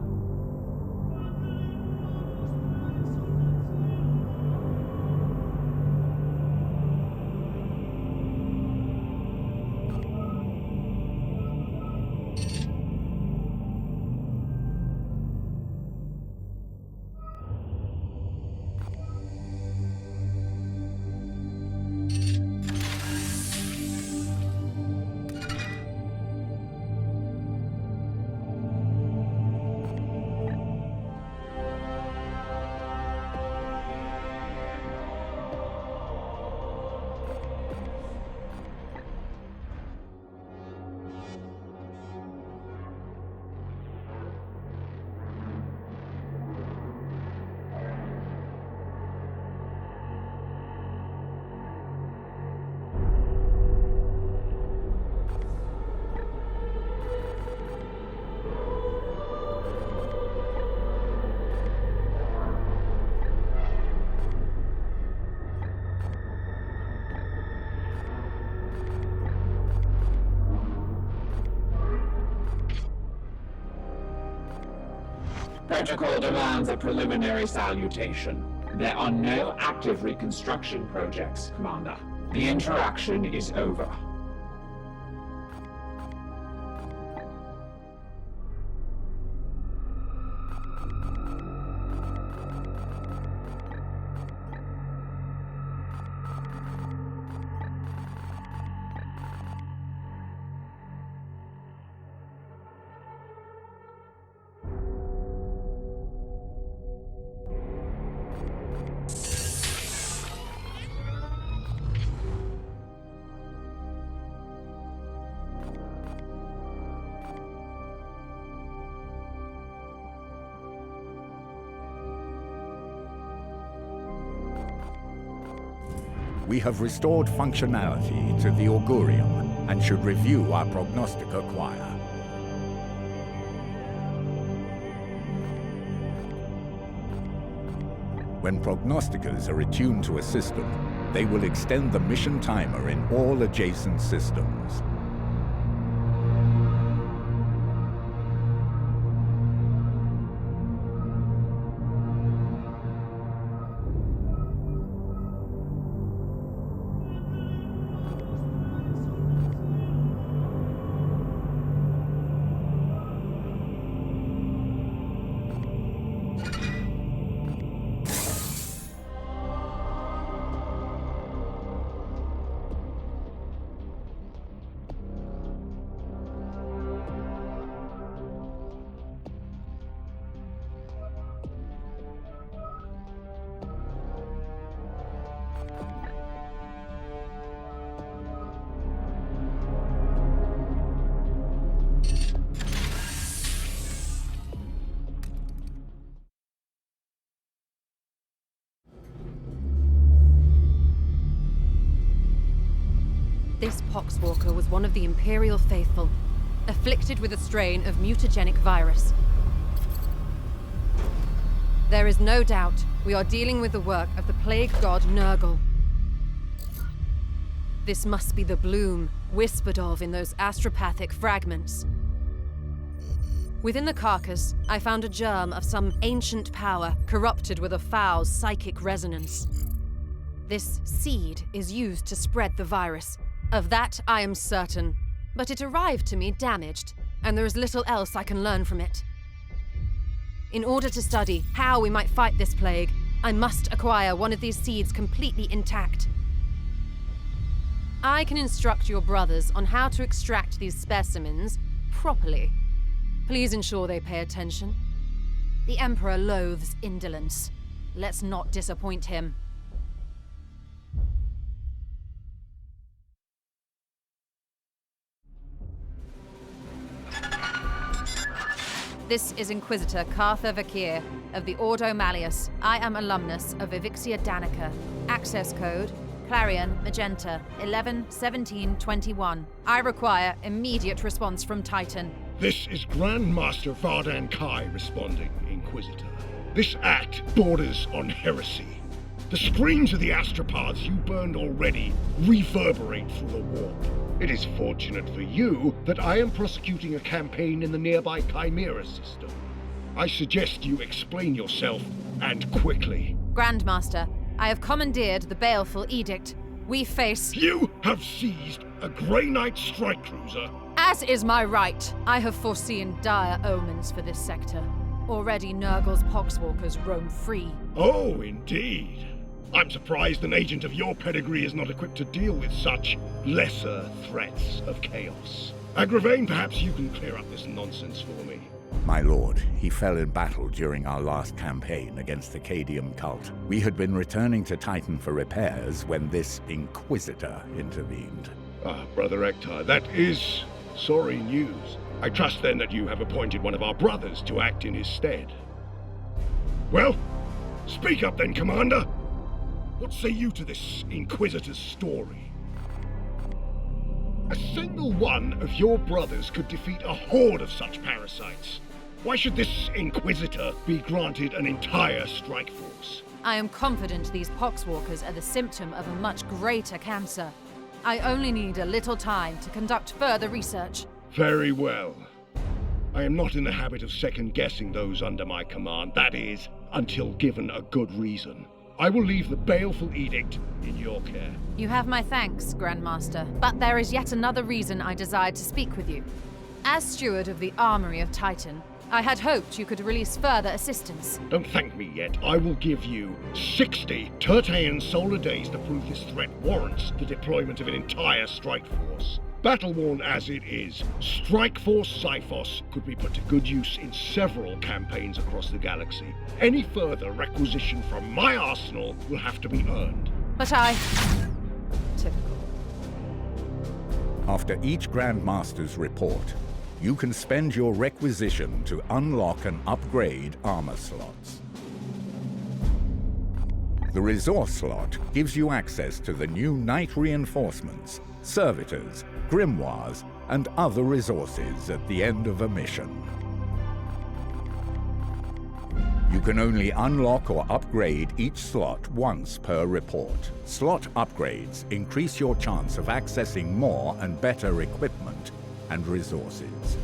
Protocol demands a preliminary salutation. There are no active reconstruction projects, Commander. The interaction is over. We have restored functionality to the Augurium and should review our Prognostica Choir. When Prognosticas are attuned to a system, they will extend the mission timer in all adjacent systems. This Poxwalker was one of the Imperial Faithful, afflicted with a strain of mutagenic virus. There is no doubt we are dealing with the work of the plague god Nurgle. This must be the bloom whispered of in those astropathic fragments. Within the carcass, I found a germ of some ancient power corrupted with a foul psychic resonance. This seed is used to spread the virus. Of that, I am certain. But it arrived to me damaged, and there is little else I can learn from it. In order to study how we might fight this plague, I must acquire one of these seeds completely intact. I can instruct your brothers on how to extract these specimens properly. Please ensure they pay attention. The Emperor loathes indolence. Let's not disappoint him. This is Inquisitor Cartha Vakir of the Ordo Malleus. I am alumnus of Evixia Danica. Access code Clarion Magenta 111721. I require immediate response from Titan. This is Grandmaster Vardan Kai responding, Inquisitor. This act borders on heresy. The screams of the astropaths you burned already reverberate through the warp. It is fortunate for you that I am prosecuting a campaign in the nearby Chimera system. I suggest you explain yourself, and quickly. Grandmaster, I have commandeered the baleful edict. We face... You have seized a Grey Knight strike cruiser. As is my right. I have foreseen dire omens for this sector. Already Nurgle's poxwalkers roam free. Oh, indeed. I'm surprised an agent of your pedigree is not equipped to deal with such lesser threats of chaos. Agravain, perhaps you can clear up this nonsense for me. My lord, he fell in battle during our last campaign against the Cadium cult. We had been returning to Titan for repairs when this Inquisitor intervened. Ah, Brother Ektar, that is sorry news. I trust then that you have appointed one of our brothers to act in his stead. Well, speak up then, Commander. What say you to this Inquisitor's story? A single one of your brothers could defeat a horde of such parasites. Why should this Inquisitor be granted an entire strike force? I am confident these poxwalkers are the symptom of a much greater cancer. I only need a little time to conduct further research. Very well. I am not in the habit of second-guessing those under my command, that is, until given a good reason. I will leave the baleful edict in your care. You have my thanks, Grandmaster, but there is yet another reason I desired to speak with you. As steward of the Armory of Titan, I had hoped you could release further assistance. Don't thank me yet. I will give you 60 Tertean solar days to prove this threat warrants the deployment of an entire strike force. Battle-worn as it is, Strike Force Cyphos could be put to good use in several campaigns across the galaxy. Any further requisition from my arsenal will have to be earned. But I... Typical. After each Grandmaster's report, you can spend your requisition to unlock and upgrade armor slots. The resource slot gives you access to the new Knight reinforcements, servitors, grimoires, and other resources at the end of a mission. You can only unlock or upgrade each slot once per report. Slot upgrades increase your chance of accessing more and better equipment and resources.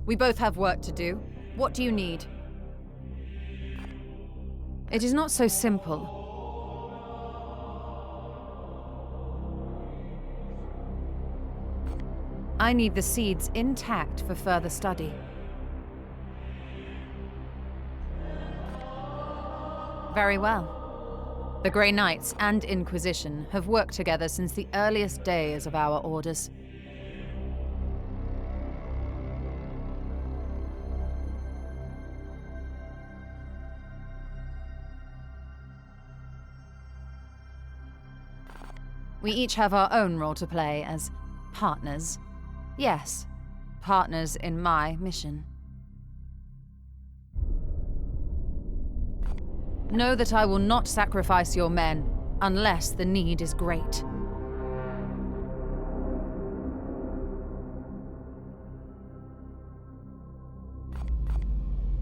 We both have work to do. What do you need? It is not so simple. I need the seeds intact for further study. Very well. The Grey Knights and Inquisition have worked together since the earliest days of our orders. We each have our own role to play as partners. Yes, partners in my mission. Know that I will not sacrifice your men unless the need is great.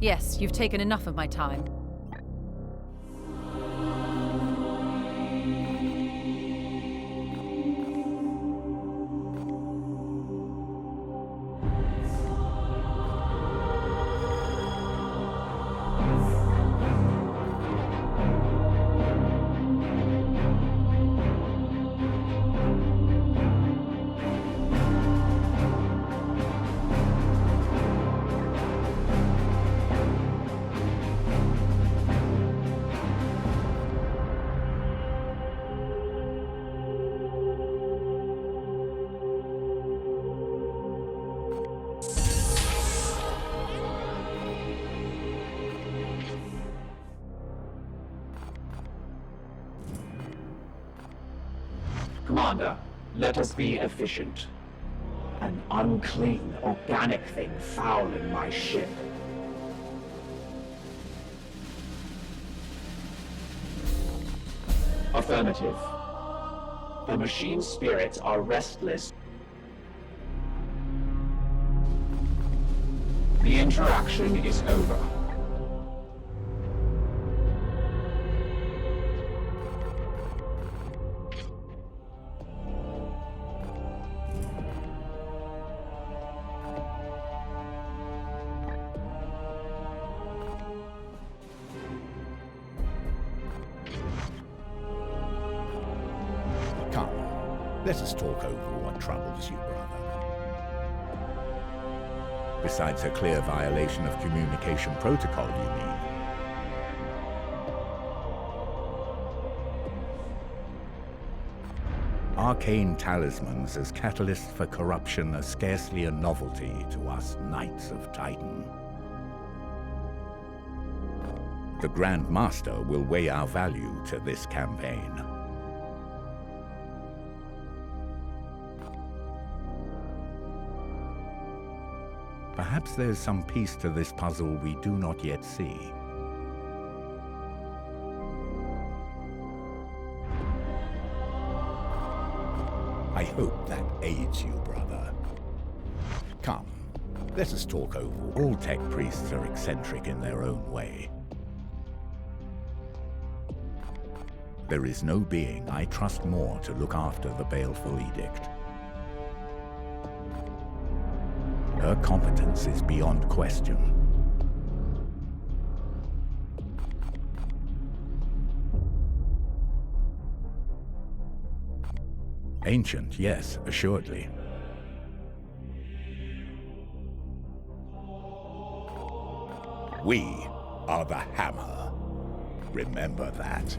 Yes, you've taken enough of my time. Commander, let us be efficient. An unclean, organic thing fouling my ship. Affirmative. The machine spirits are restless. The interaction is over. Let us talk over what troubles you, brother. Besides a clear violation of communication protocol, you mean? Arcane talismans as catalysts for corruption are scarcely a novelty to us Knights of Titan. The Grand Master will weigh our value to this campaign. Perhaps there's some piece to this puzzle we do not yet see. I hope that aids you, brother. Come, let us talk over. All tech priests are eccentric in their own way. There is no being I trust more to look after the baleful edict. Her competence is beyond question. Ancient, yes, assuredly. We are the Hammer. Remember that.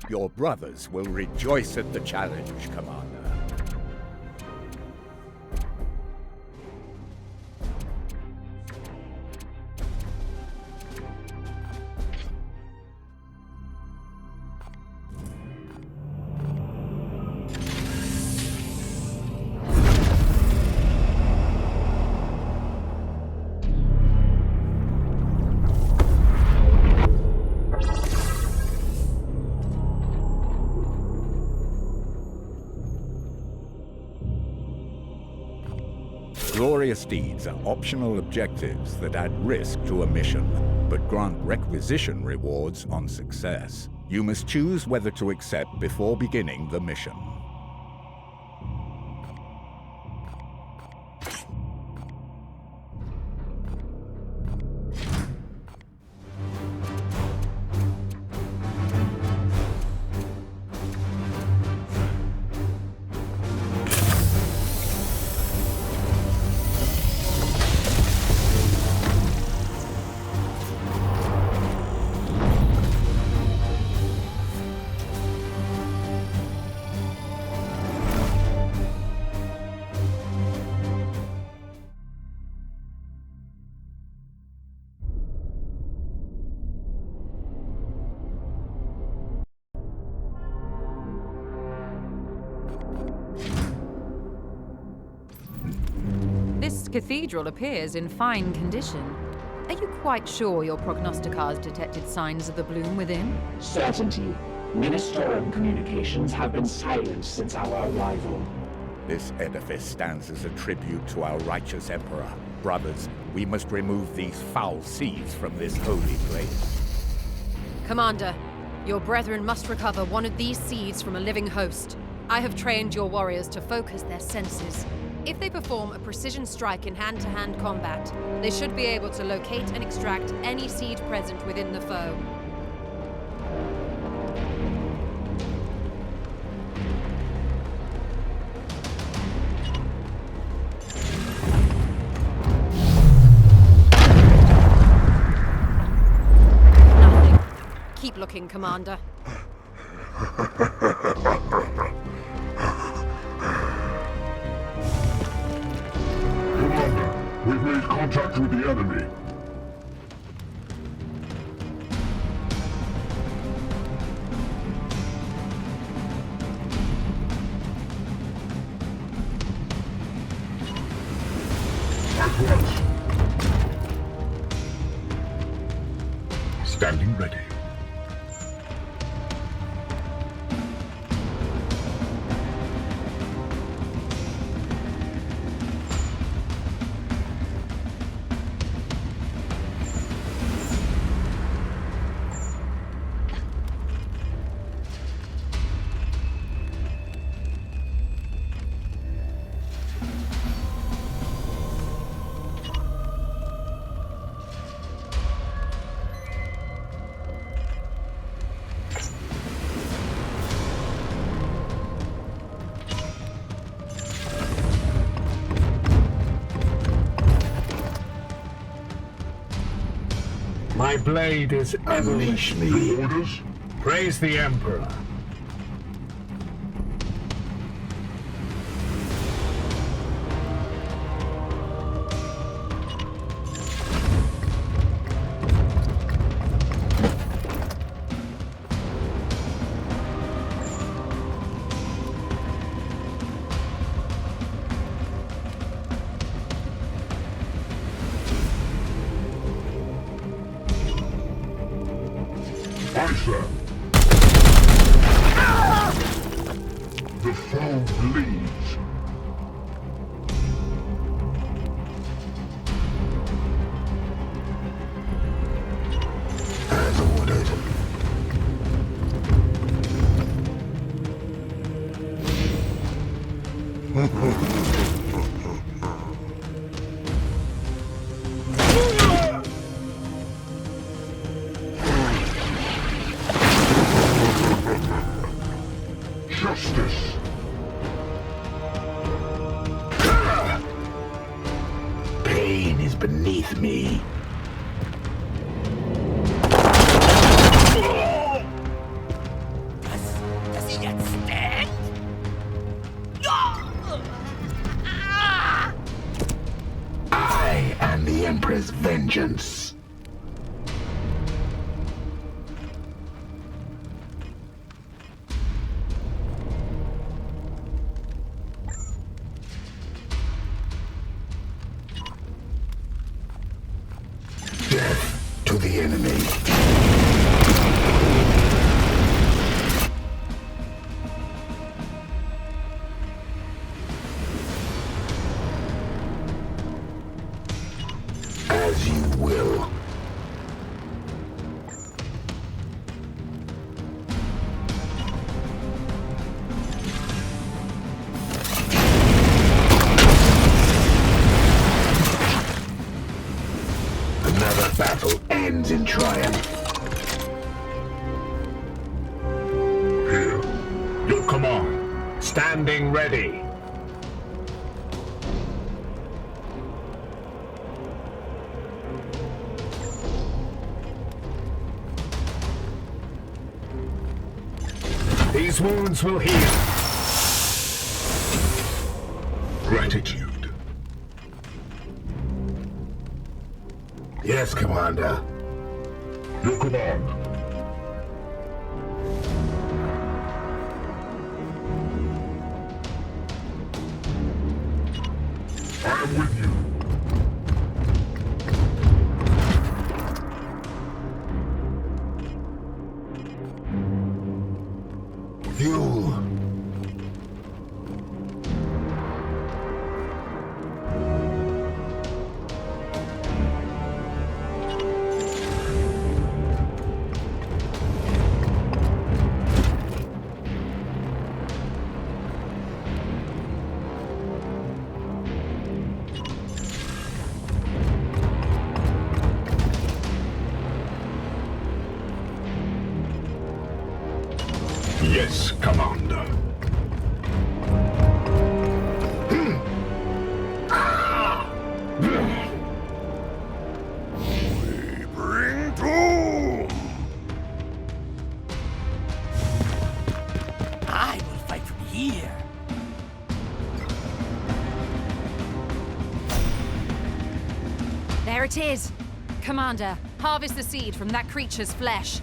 Your brothers will rejoice at the challenge, Commander. Glorious deeds are optional objectives that add risk to a mission, but grant requisition rewards on success. You must choose whether to accept before beginning the mission. This cathedral appears in fine condition. Are you quite sure your prognosticars detected signs of the bloom within? Certainty. Ministerial communications have been silent since our arrival. This edifice stands as a tribute to our righteous Emperor. Brothers, we must remove these foul seeds from this holy place. Commander, your brethren must recover one of these seeds from a living host. I have trained your warriors to focus their senses. If they perform a precision strike in hand-to-hand combat, they should be able to locate and extract any seed present within the foe. Nothing. Keep looking, Commander. We've made contact with the enemy. Adherence. Standing ready. My blade is Unleash me. Orders? Praise the Emperor. Aye, sir. The foe bleeds. As ordered. Justice. Pain is beneath me. Does he yet stand? I am the Emperor's vengeance. Death to the enemy. As you will. Another battle ends in triumph. Here. Your command. Standing ready. These wounds will heal. Gratitude. Yes, Commander. Your command. I am with you. Yes, Commander. We bring doom! I will fight from here. There it is! Commander, harvest the seed from that creature's flesh.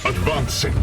Advancing.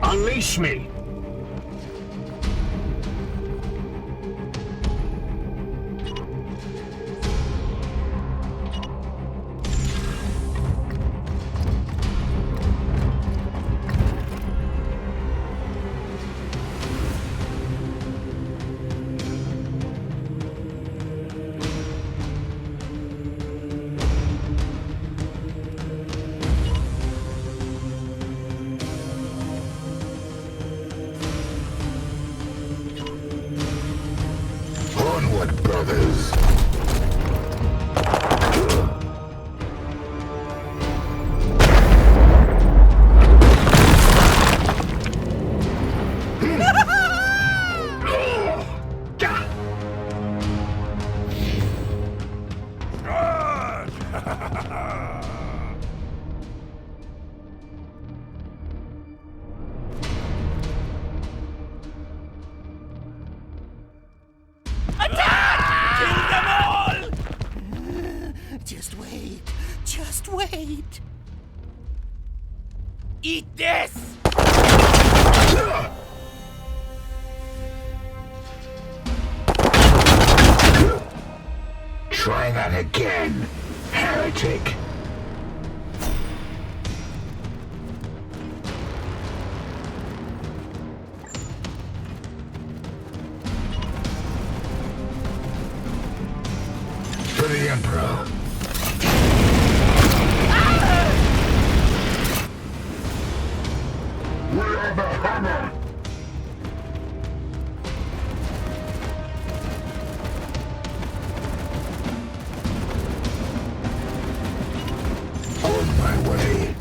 Unleash me! Onward, brothers! Just wait. Just wait. Eat this! Try that again, heretic. For the Emperor. We are the hammer! On my way.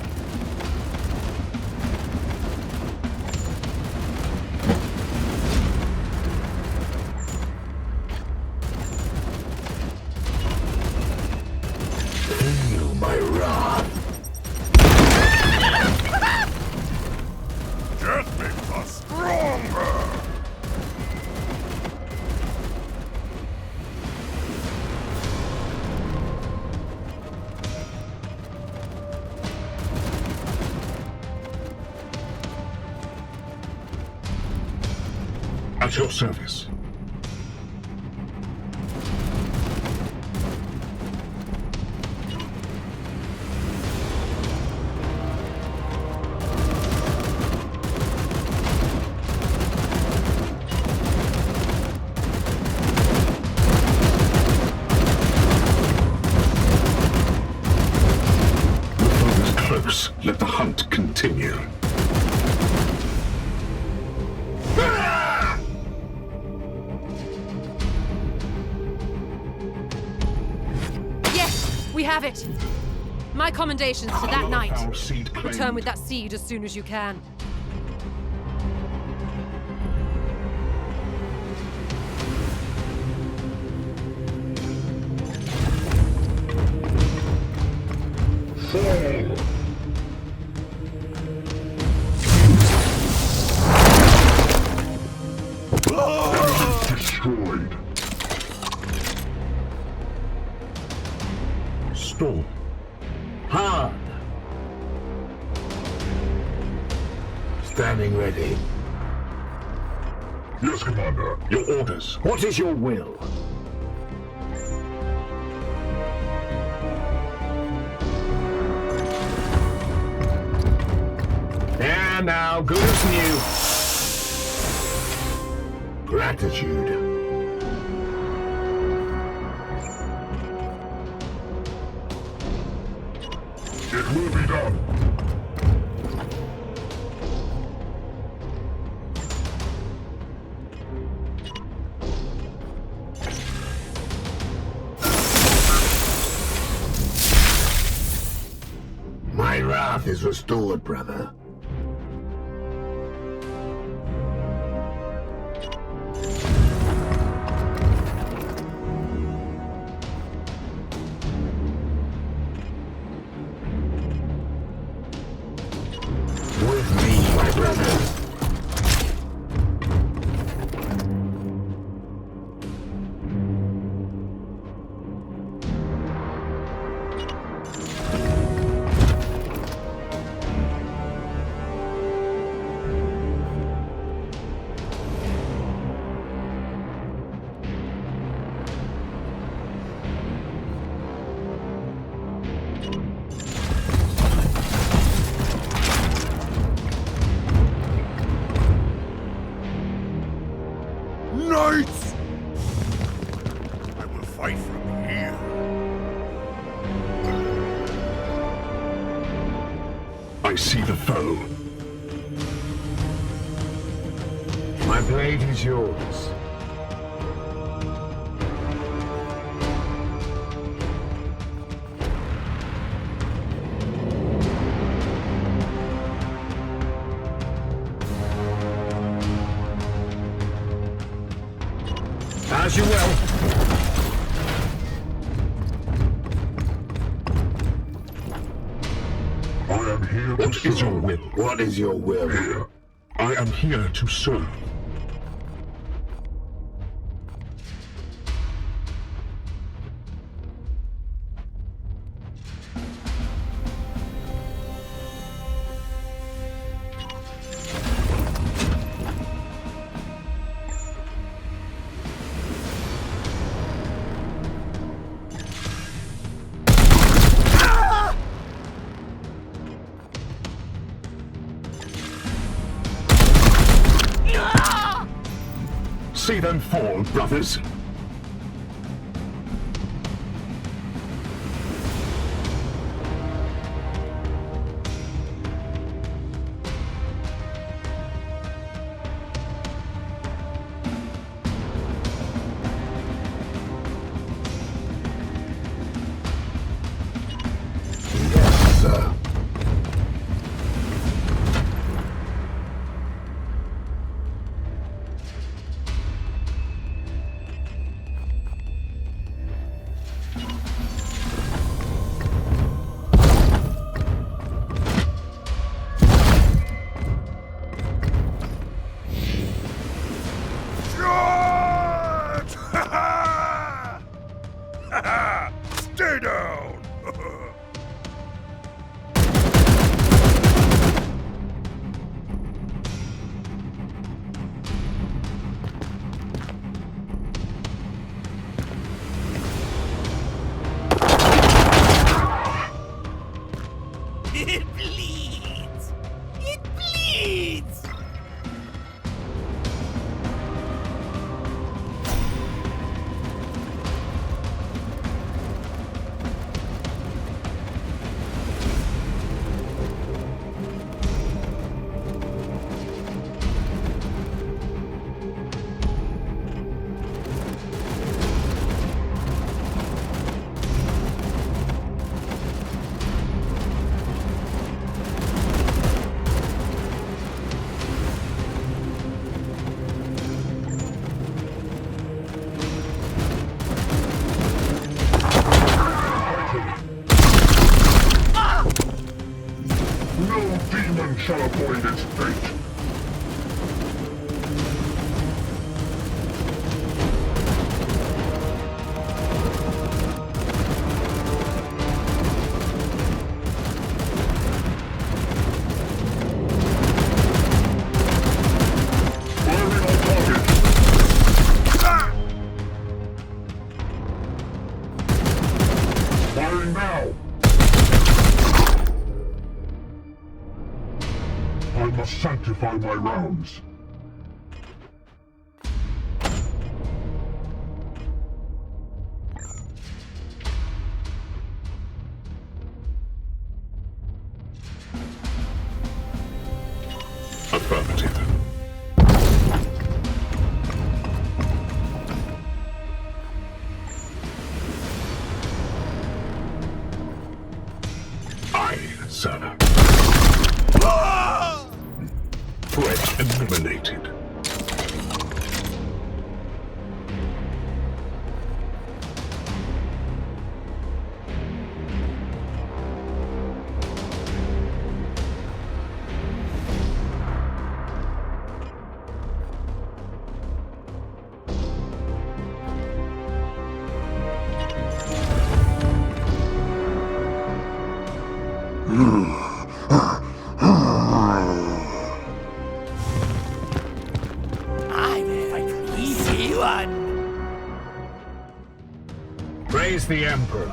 Feel my wrath. Death makes us stronger! At your service. The foe is close. Let the hunt continue. Yes, we have it! My commendations to that knight. Our seed claimed. Return with that seed as soon as you can. Fall. storm. Hard. Standing ready. Yes, Commander. Your orders. What is your will? There now, good as new. Gratitude. It will be done. My wrath is restored, brother. With me, my brother. Knights! I will fight from here. I see the foe. My blade is yours. As you will. I am here to serve. What is your will? What is your will? Here. I am here to serve. See them fall, brothers. Yes, sir. Stay down! It bleeds! It bleeds! No demon shall avoid its fate. must sanctify my rounds. Affirmative. Aye, sir. Threat eliminated. Praise the Emperor.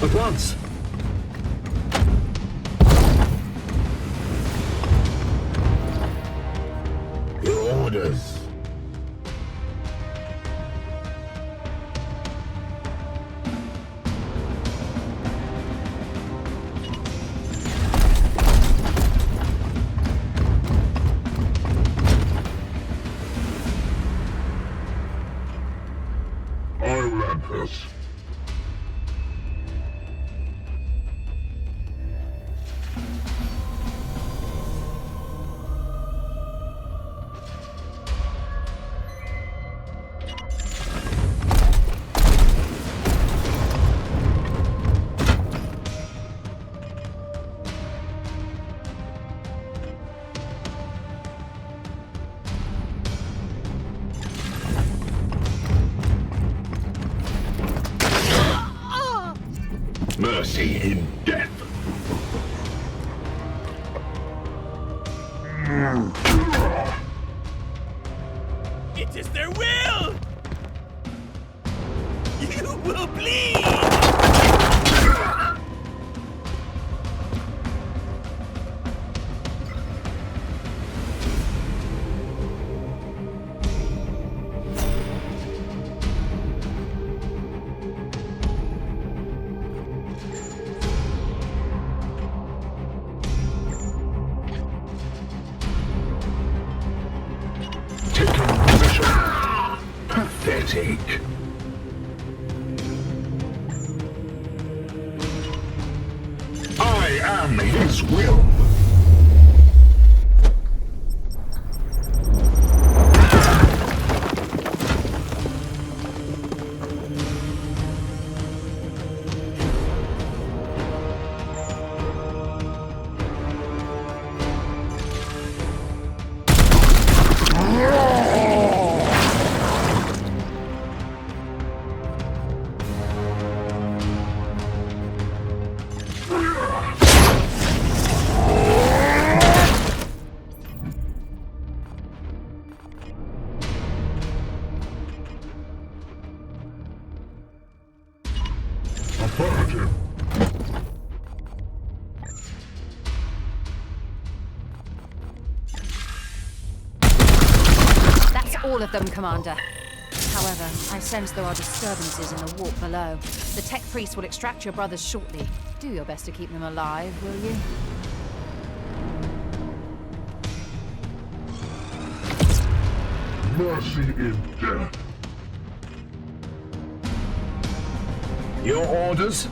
At once. Your orders. Yes. Mercy in death. It is their will! You will bleed! Pathetic. I am his will. Affirmative. That's all of them, Commander. However, I sense there are disturbances in the warp below. The tech priest will extract your brothers shortly. Do your best to keep them alive, will you? Mercy in death. Your orders?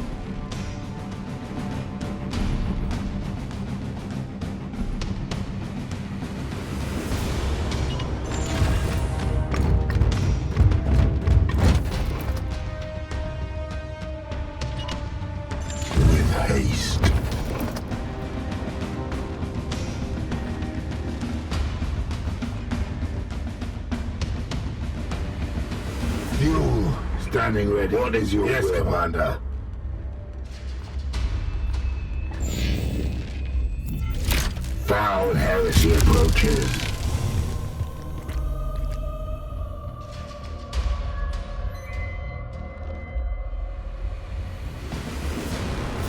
With haste. You, standing ready. What is your will? Commander. Foul heresy approaches.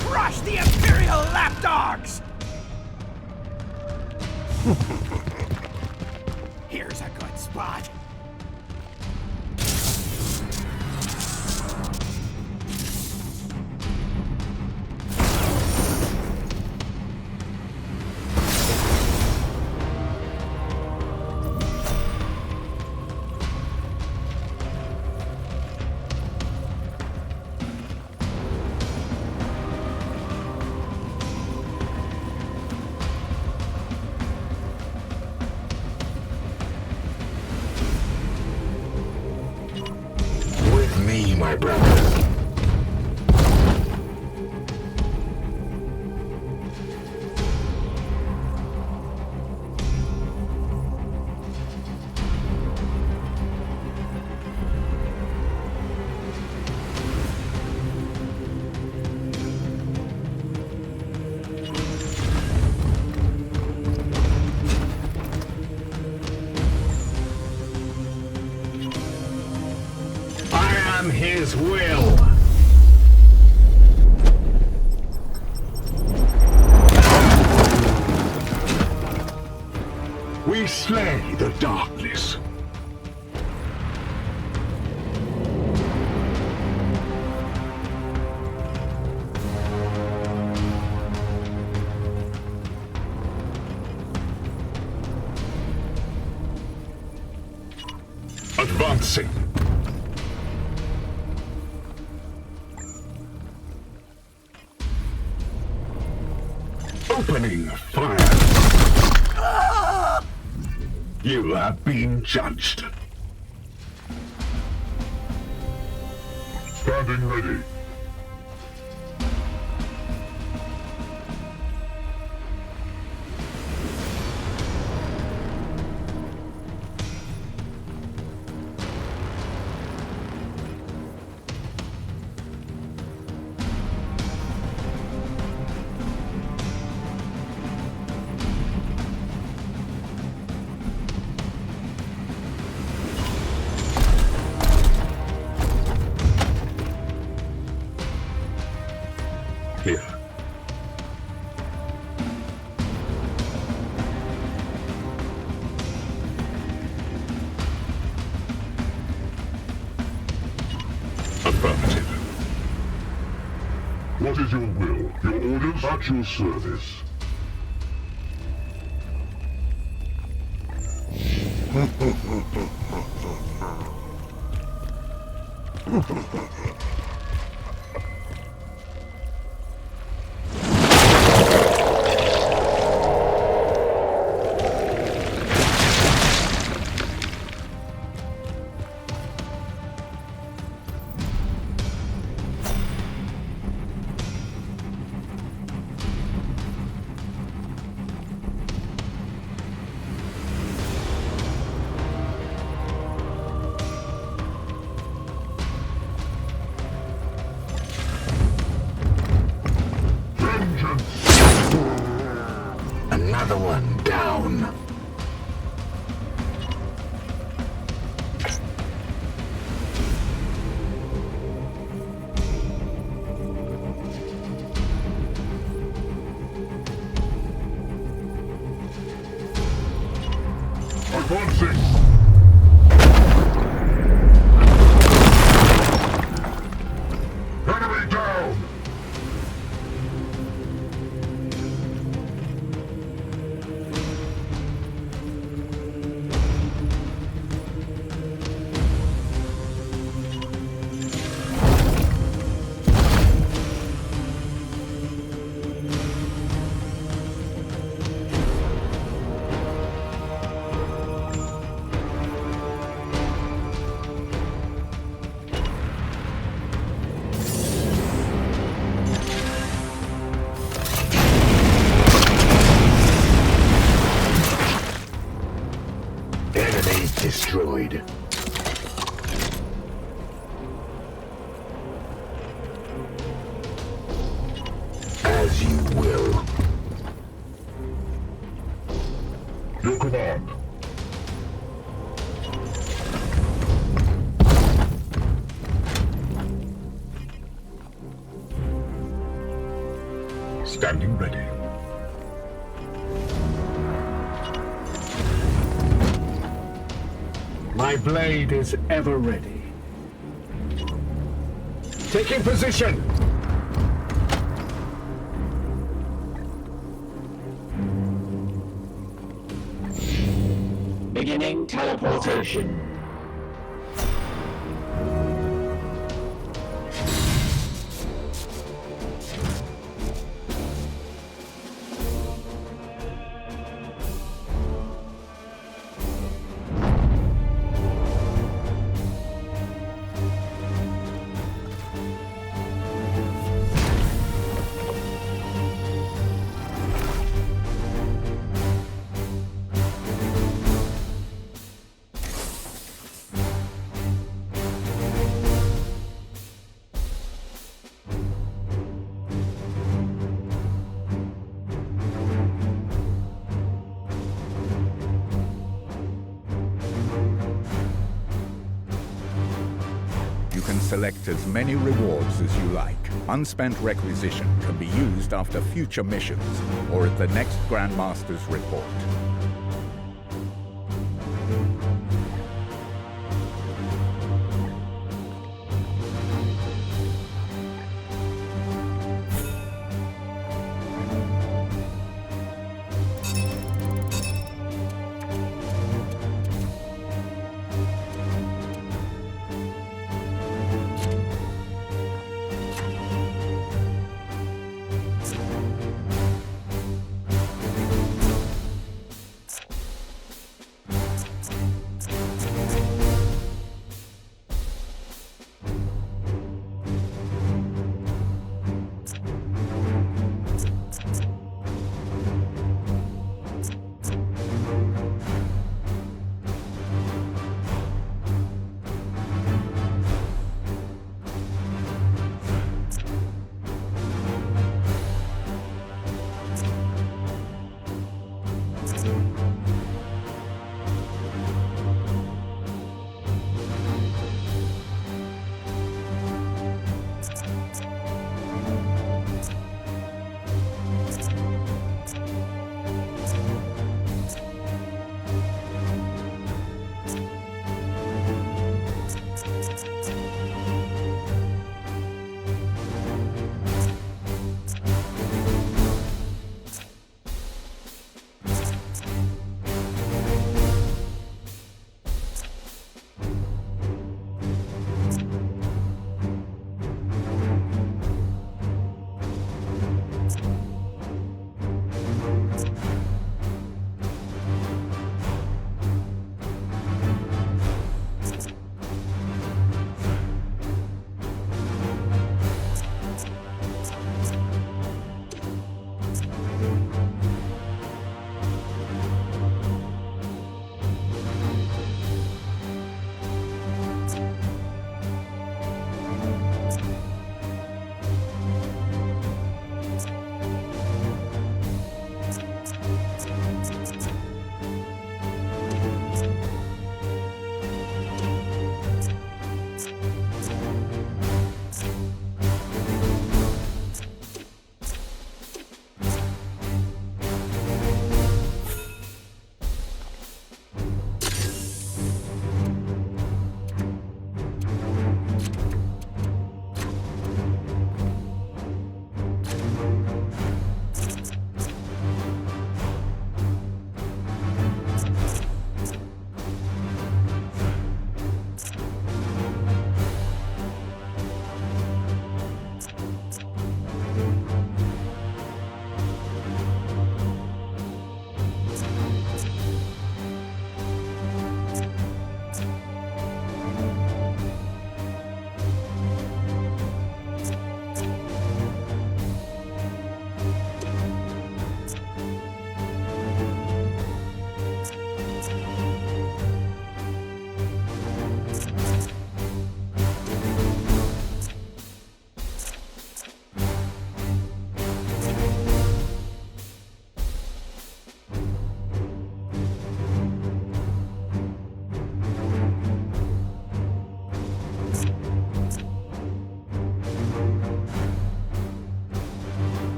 Crush the Imperial Lamb! dogs! Here's a good spot. My brother. His will. We slay the darkness. Advancing. Opening fire. You have been judged. Standing ready. Here. Affirmative. What is your will? Your orders at your service. Another one down. Advancing. Enemy down. Enemy destroyed. As you will. Your command. Standing ready. My blade is ever ready. Taking position! Beginning teleportation. Select as many rewards as you like. Unspent requisition can be used after future missions or at the next Grandmaster's report.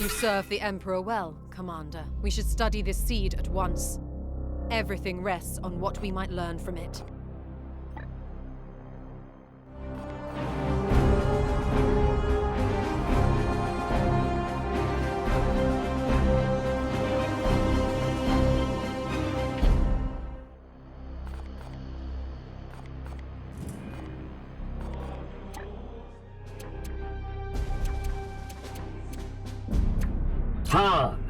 You serve the Emperor well, Commander. We should study this seed at once. Everything rests on what we might learn from it. Han!